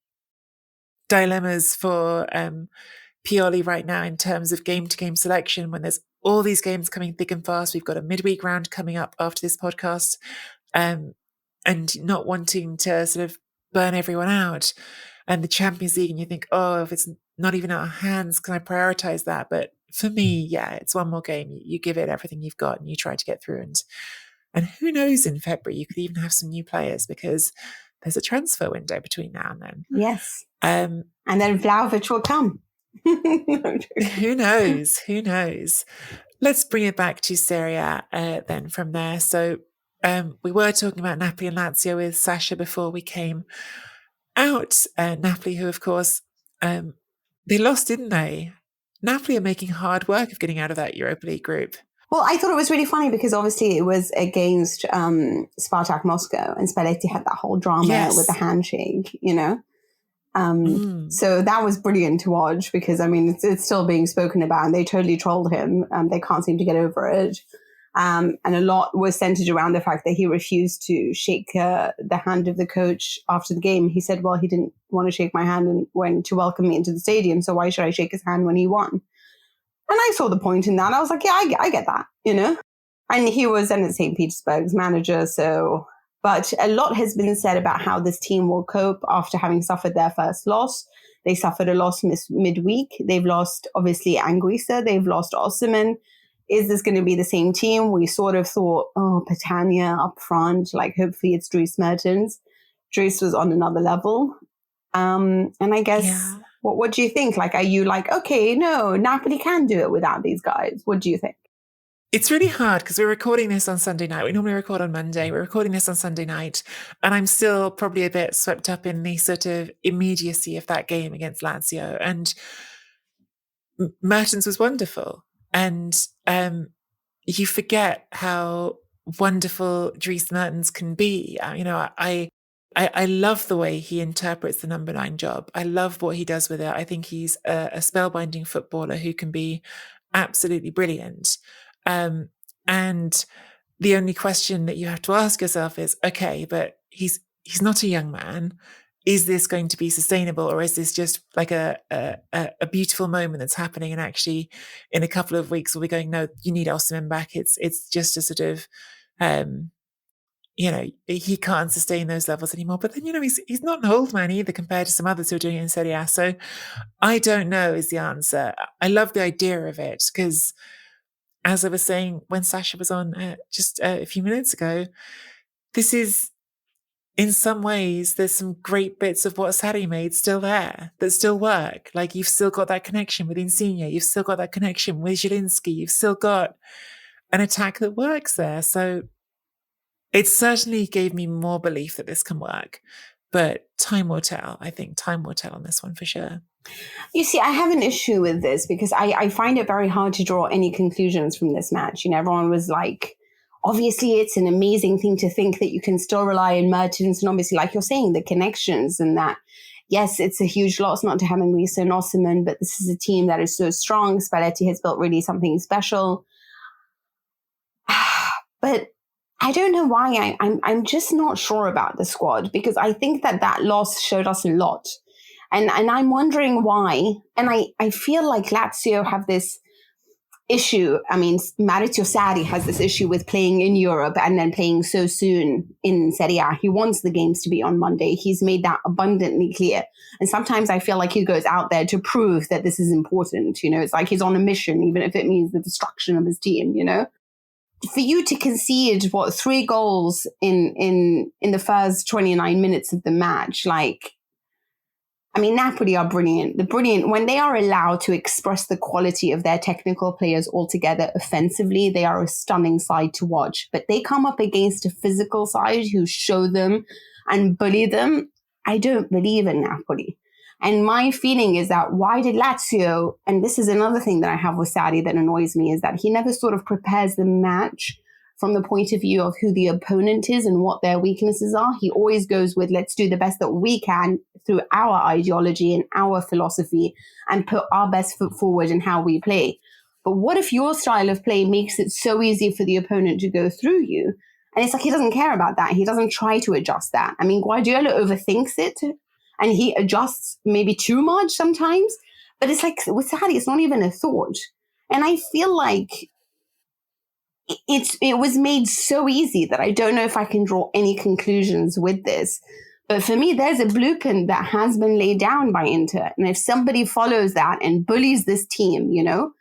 dilemmas for Pioli right now in terms of game-to-game selection when there's all these games coming thick and fast. We've got a midweek round coming up after this podcast, and not wanting to sort of burn everyone out. And the Champions League, and you think, oh, if it's not even in our hands, can I prioritize that? But for me, yeah, it's one more game. You give it everything you've got and you try to get through. And who knows, in February, you could even have some new players because there's a transfer window between now and then. Yes. And then Vlahovic will come. Who knows? Who knows? Let's bring it back to Serie A then from there. So we were talking about Napoli and Lazio with Sacha before we came out. Napoli, who, of course, they lost, didn't they? Napoli are making hard work of getting out of that Europa League group. Well, I thought it was really funny because obviously it was against Spartak Moscow, and Spalletti had that whole drama with the handshake, you know. So that was brilliant to watch because, I mean, it's still being spoken about, and they totally trolled him. They can't seem to get over it. And a lot was centered around the fact that he refused to shake the hand of the coach after the game. He said, well, he didn't want to shake my hand and went to welcome me into the stadium, so why should I shake his hand when he won? And I saw the point in that. I was like, yeah, I get that, you know? And he was then at St. Petersburg's manager. But a lot has been said about how this team will cope after having suffered their first loss. They suffered a loss midweek. They've lost, obviously, Anguissa. They've lost Osimhen. Is this going to be the same team? We sort of thought, oh, Petagna up front, like hopefully it's Dries Mertens. Dries was on another level. And I guess... Yeah. What do you think? Like, are you like, okay, no, Napoli can do it without these guys? What do you think? It's really hard because we're recording this on Sunday night. We normally record on Monday. We're recording this on Sunday night. And I'm still probably a bit swept up in the sort of immediacy of that game against Lazio. And Mertens was wonderful. And you forget how wonderful Dries Mertens can be. You know, I love the way he interprets the number 9 job. I love what he does with it. I think he's a spellbinding footballer who can be absolutely brilliant. And the only question that you have to ask yourself is, okay, but he's not a young man. Is this going to be sustainable, or is this just like a beautiful moment that's happening? And actually, in a couple of weeks, we'll be going, no, you need Osimhen back. It's just a sort of you know, he can't sustain those levels anymore. But then, you know, he's not an old man either compared to some others who are doing it in Serie A. So I don't know is the answer. I love the idea of it because, as I was saying when Sacha was on just a few minutes ago, this is, in some ways, there's some great bits of what Sarri made still there that still work. Like, you've still got that connection with Insigne. You've still got that connection with Zielinski. You've still got an attack that works there. So it certainly gave me more belief that this can work, but time will tell. I think time will tell on this one for sure. You see, I have an issue with this because I find it very hard to draw any conclusions from this match. You know, everyone was like, obviously it's an amazing thing to think that you can still rely on Mertens. And obviously, like you're saying, the connections and that yes, it's a huge loss not to have Anguissa and Osimhen, but this is a team that is so strong. Spalletti has built really something special. But I don't know why. I'm just not sure about the squad, because I think that loss showed us a lot. And I'm wondering why. And I feel like Lazio have this issue. I mean, Maurizio Sarri has this issue with playing in Europe and then playing so soon in Serie A. He wants the games to be on Monday. He's made that abundantly clear. And sometimes I feel like he goes out there to prove that this is important. You know, it's like he's on a mission, even if it means the destruction of his team, you know? For you to concede, 3 goals in the first 29 minutes of the match, like, I mean, Napoli are brilliant. They're brilliant when they are allowed to express the quality of their technical players altogether offensively. They are a stunning side to watch. But they come up against a physical side who show them and bully them. I don't believe in Napoli. And my feeling is that why did Lazio, and this is another thing that I have with Sarri that annoys me, is that he never sort of prepares the match from the point of view of who the opponent is and what their weaknesses are. He always goes with, let's do the best that we can through our ideology and our philosophy and put our best foot forward in how we play. But what if your style of play makes it so easy for the opponent to go through you? And it's like he doesn't care about that. He doesn't try to adjust that. I mean, Guardiola overthinks it and he adjusts maybe too much sometimes. But it's like with Sarri, it's not even a thought. And I feel like it was made so easy that I don't know if I can draw any conclusions with this. But for me, there's a blueprint that has been laid down by Inter. And if somebody follows that and bullies this team, you know,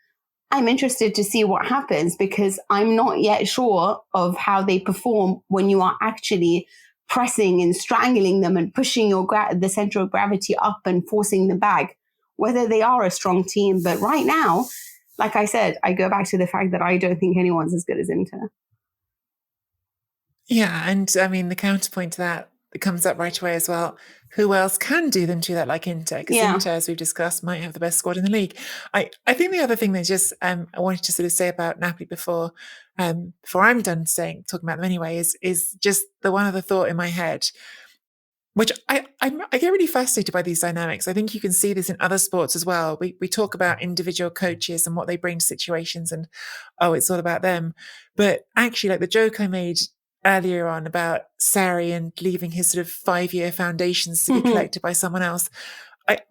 I'm interested to see what happens, because I'm not yet sure of how they perform when you are actually pressing and strangling them and pushing the center of gravity up and forcing them back, whether they are a strong team. But right now, like I said, I go back to the fact that I don't think anyone's as good as Inter. Yeah, and I mean, the counterpoint to that comes up right away as well. Who else can do them to that like Inter? Because Inter, as we've discussed, might have the best squad in the league. I think the other thing that just I wanted to sort of say about Napoli before I'm done talking about them anyway, is just the one other thought in my head, which I get really fascinated by these dynamics. I think you can see this in other sports as well. We talk about individual coaches and what they bring to situations and, it's all about them. But actually, like the joke I made earlier on about Sarri and leaving his sort of 5-year foundations to be collected by someone else,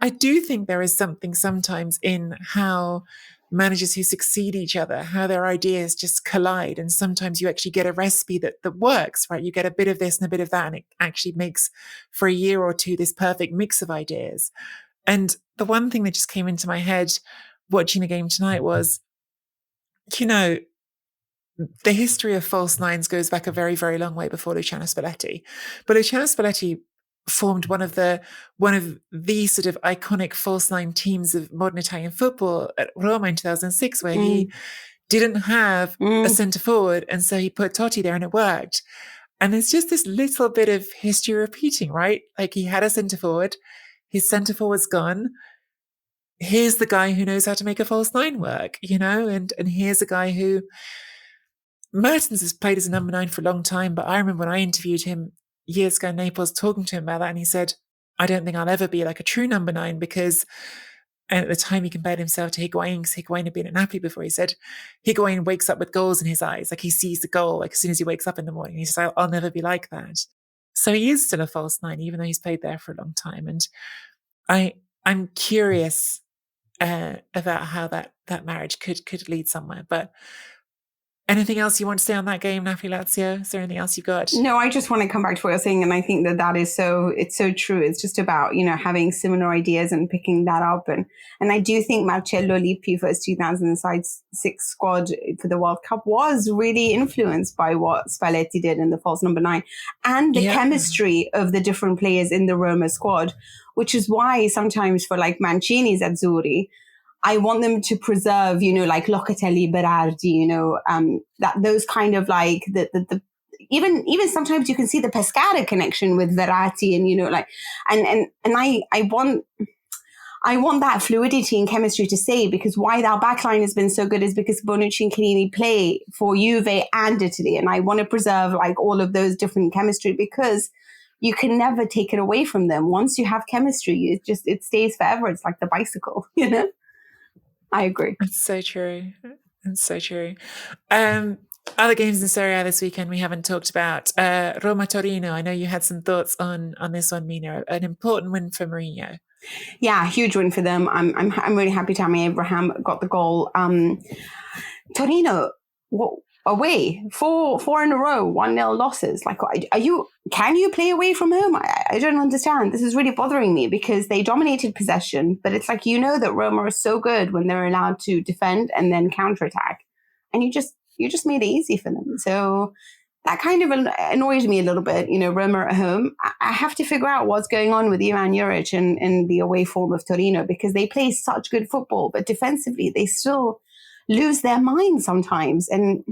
I do think there is something sometimes in how managers who succeed each other, how their ideas just collide. And sometimes you actually get a recipe that works, right? You get a bit of this and a bit of that, and it actually makes for a year or two this perfect mix of ideas. And the one thing that just came into my head watching the game tonight was, you know, the history of false nines goes back a very, very long way before Luciano Spalletti. But Luciano Spalletti formed one of the sort of iconic false nine teams of modern Italian football at Roma in 2006, where he didn't have a centre forward, and so he put Totti there and it worked. And there's just this little bit of history repeating, right? Like he had a centre forward, his centre forward's gone. Here's the guy who knows how to make a false nine work, you know, and here's a guy who Mertens has played as a number 9 for a long time, but I remember when I interviewed him years ago in Naples, talking to him about that, and he said, I don't think I'll ever be like a true number 9, because, and at the time he compared himself to Higuain, because Higuain had been at Napoli before. He said Higuain wakes up with goals in his eyes, like he sees the goal like as soon as he wakes up in the morning. He says, I'll never be like that. So he is still a false 9, even though he's played there for a long time. And I'm curious about how that marriage could lead somewhere. But anything else you want to say on that game, Napoli-Lazio? Is there anything else you got? No, I just want to come back to what you're saying. And I think that is it's so true. It's just about, you know, having similar ideas and picking that up. And I do think Marcello Lippi for his 2006 squad for the World Cup was really influenced by what Spalletti did in the false number 9 and the chemistry of the different players in the Roma squad, which is why sometimes for like Mancini's Azzurri, I want them to preserve, you know, like Locatelli, Berardi, you know, that those kind of like the even sometimes you can see the Pescara connection with Verratti, and, you know, like, and I want that fluidity and chemistry to stay, because why our backline has been so good is because Bonucci and Chiellini play for Juve and Italy, and I want to preserve like all of those different chemistry, because you can never take it away from them. Once you have chemistry, it stays forever. It's like the bicycle, you know? I agree. It's so true. It's so true. Other games in Serie A this weekend we haven't talked about. Roma Torino. I know you had some thoughts on this one, Mina. An important win for Mourinho. Yeah, huge win for them. I'm really happy Tammy Abraham got the goal. Torino, away 4 in a row, 1-0 losses. Like, can you play away from home? I don't understand. This is really bothering me because they dominated possession, but it's like, you know that Roma are so good when they're allowed to defend and then counterattack, and you just made it easy for them. So that kind of annoyed me a little bit. You know, Roma at home. I have to figure out what's going on with Ivan Juric and the away form of Torino, because they play such good football, but defensively they still lose their mind sometimes. And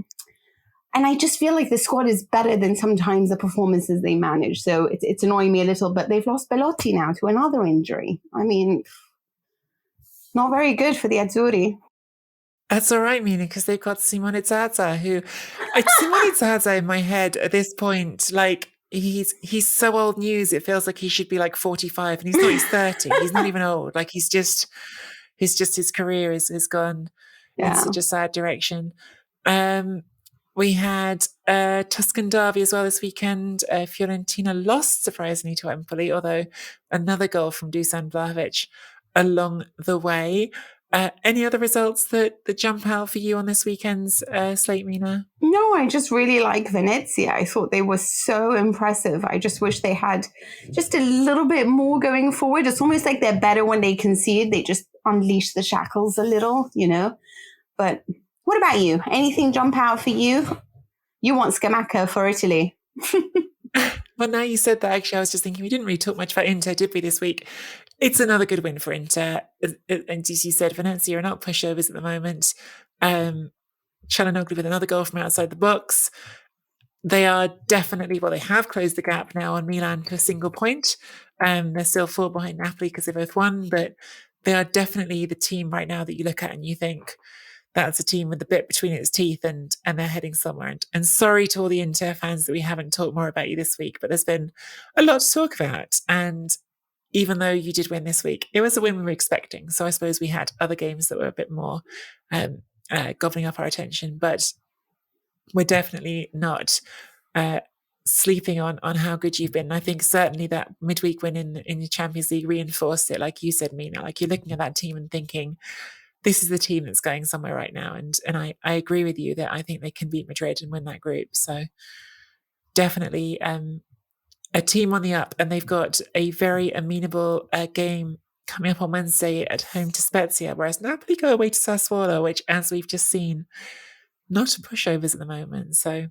I just feel like the squad is better than sometimes the performances they manage. So it's annoying me a little, but they've lost Belotti now to another injury. I mean, not very good for the Azzurri. That's all right, Mina, because they've got Simone Zaza, who Simone Zaza in my head at this point, like he's so old news. It feels like he should be like 45, and he's not. He's 30. He's not even old. Like his career has gone in such a sad direction. We had Tuscan derby as well this weekend. Fiorentina lost surprisingly to Empoli, although another goal from Dusan Vlahovic along the way. Any other results that jump out for you on this weekend's slate, Mina? No, I just really like Venezia. I thought they were so impressive. I just wish they had just a little bit more going forward. It's almost like they're better when they concede. They just unleash the shackles a little, you know. But what about you? Anything jump out for you? You want Scamacca for Italy. Well, now you said that, actually, I was just thinking we didn't really talk much about Inter, did we, this week? It's another good win for Inter. And as you said, Venezia are not pushovers at the moment. Çalhanoğlu with another goal from outside the box. They are definitely, they have closed the gap now on Milan to a single point. They're still 4 behind Napoli because they both won, but they are definitely the team right now that you look at and you think, that's a team with the bit between its teeth and they're heading somewhere. And sorry to all the Inter fans that we haven't talked more about you this week, but there's been a lot to talk about. And even though you did win this week, it was a win we were expecting. So I suppose we had other games that were a bit more gobbling up our attention, but we're definitely not sleeping on how good you've been. And I think certainly that midweek win in the Champions League reinforced it. Like you said, Mina, like you're looking at that team and thinking, this is the team that's going somewhere right now. And I agree with you that I think they can beat Madrid and win that group. So definitely a team on the up. And they've got a very amenable game coming up on Wednesday at home to Spezia, whereas Napoli go away to Sassuolo, which, as we've just seen, not pushovers at the moment. So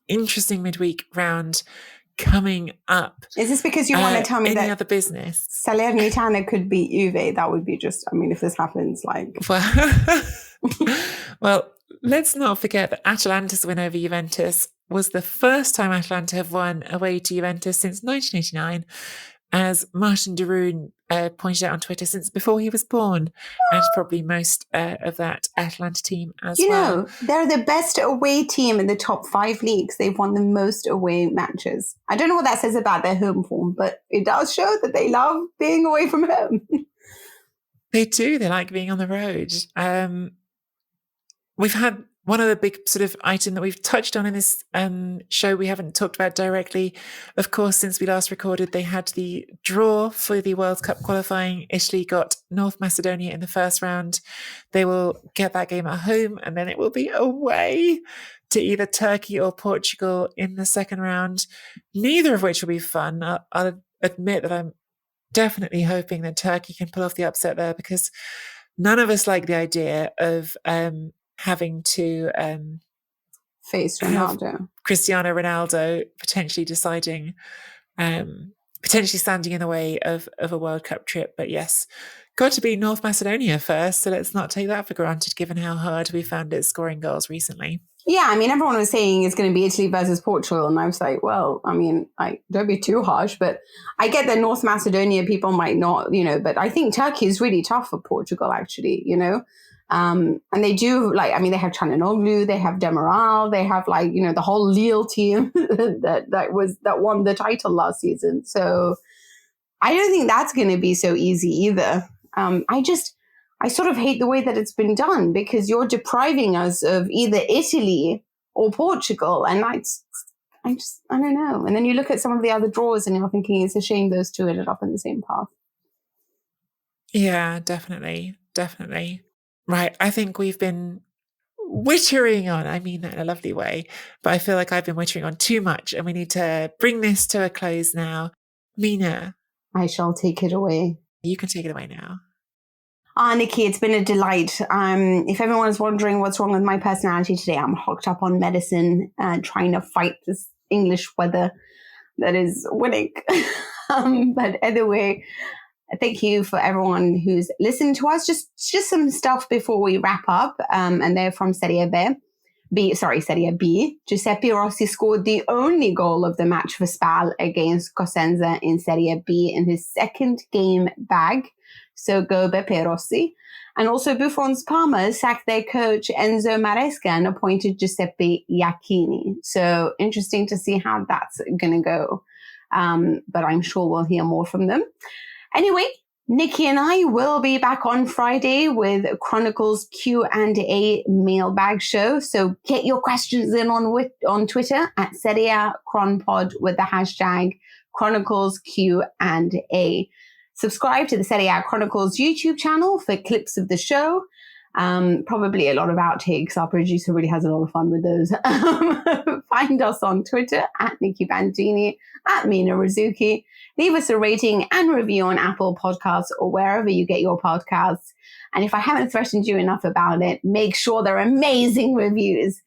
interesting midweek round coming up. Is this because you want to tell me any that other business? Salernitana could beat Juve? That would be just, I mean, if this happens, like... Well, let's not forget that Atalanta's win over Juventus was the first time Atalanta have won away to Juventus since 1989, as Martin de Roon pointed out on Twitter, since before he was born, and probably most of that Atalanta team as well. You know, they're the best away team in the top 5 leagues. They've won the most away matches. I don't know what that says about their home form, but it does show that they love being away from home. They do. They like being on the road. We've had one of the big sort of item that we've touched on in this show we haven't talked about directly. Of course, since we last recorded, they had the draw for the World Cup qualifying. Italy got North Macedonia in the first round. They will get that game at home, and then it will be away to either Turkey or Portugal in the second round, neither of which will be fun. I'll admit that I'm definitely hoping that Turkey can pull off the upset there, because none of us like the idea of having to face Ronaldo, Cristiano Ronaldo potentially deciding, potentially standing in the way of a World Cup trip. But yes, got to beat North Macedonia first, so let's not take that for granted, given how hard we found it scoring goals recently. Yeah, I mean, everyone was saying it's going to be Italy versus Portugal, and I was like, well, I mean, don't be too harsh, but I get that North Macedonia people might not, you know, but I think Turkey is really tough for Portugal, actually, you know. And they do, like, I mean, they have Çalhanoğlu, they have Demiral, they have, like, you know, the whole Lille team that won the title last season. So I don't think that's going to be so easy either. I sort of hate the way that it's been done, because you're depriving us of either Italy or Portugal. And I don't know. And then you look at some of the other draws and you're thinking it's a shame those two ended up in the same path. Yeah, definitely. Right. I think we've been wittering on. I mean that in a lovely way, but I feel like I've been wittering on too much, and we need to bring this to a close now. Mina. I shall take it away. You can take it away now. Nikki, it's been a delight. If everyone's wondering what's wrong with my personality today, I'm hooked up on medicine, trying to fight this English weather that is winning. But anyway, thank you for everyone who's listened to us. Just some stuff before we wrap up. And they're from Serie B. Giuseppe Rossi scored the only goal of the match for Spal against Cosenza in Serie B in his second game back. So go Beppe Rossi. And also Buffon's Parma sacked their coach Enzo Maresca and appointed Giuseppe Iacchini. So interesting to see how that's going to go. But I'm sure we'll hear more from them. Anyway, Nikki and I will be back on Friday with Chronicles Q&A mailbag show. So get your questions in on Twitter at Serie A Chronpod with the hashtag Chronicles Q&A. Subscribe to the Serie A Chronicles YouTube channel for clips of the show. Probably a lot of outtakes. Our producer really has a lot of fun with those. Find us on Twitter at Nikki Bandini, at Mina Rizuki. Leave us a rating and review on Apple Podcasts or wherever you get your podcasts. And if I haven't threatened you enough about it, make sure they're amazing reviews.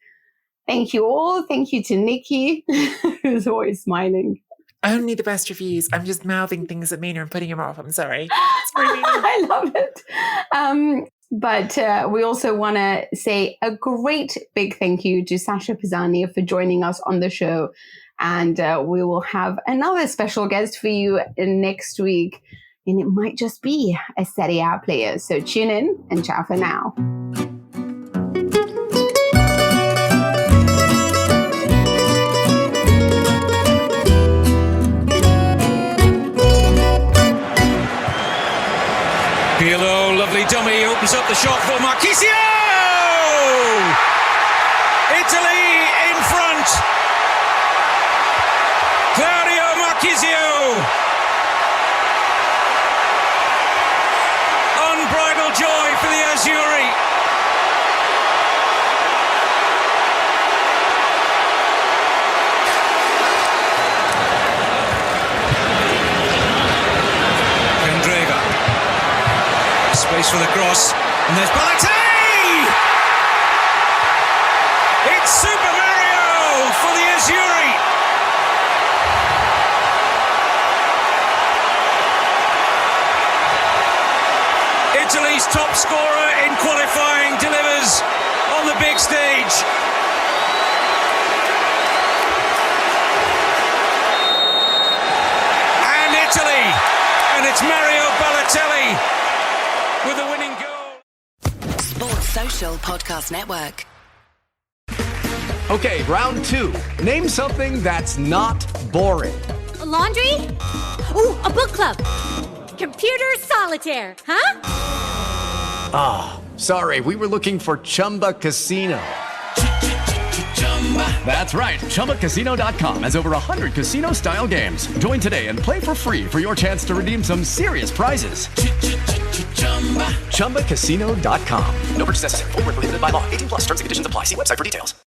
Thank you all. Thank you to Nikki, who's always smiling. Only the best reviews. I'm just mouthing things at Mina and putting him off. I'm sorry. Sorry, Mina. I love it. But we also want to say a great big thank you to Sacha Pisani for joining us on the show. And we will have another special guest for you next week. And it might just be a Serie A player. So tune in and ciao for now. Pirlo, lovely dummy, opens up the shot for Marchisio! Italy in front! Claudio Marchisio! Unbridled joy for the Azzurri! Space for the cross, and there's Balotelli! It's Super Mario for the Azzurri! Italy's top scorer in qualifying delivers on the big stage. And Italy, and it's Mario Balotelli with a winning goal. Sports Social Podcast Network. Okay, round two. Name something that's not boring. A laundry? Ooh, a book club. Computer solitaire, huh? Ah, oh, sorry, we were looking for Chumba Casino. That's right, ChumbaCasino.com has over 100 casino-style games. Join today and play for free for your chance to redeem some serious prizes. ChumbaCasino.com. No purchase necessary. Void where prohibited by law. 18+ terms and conditions apply. See website for details.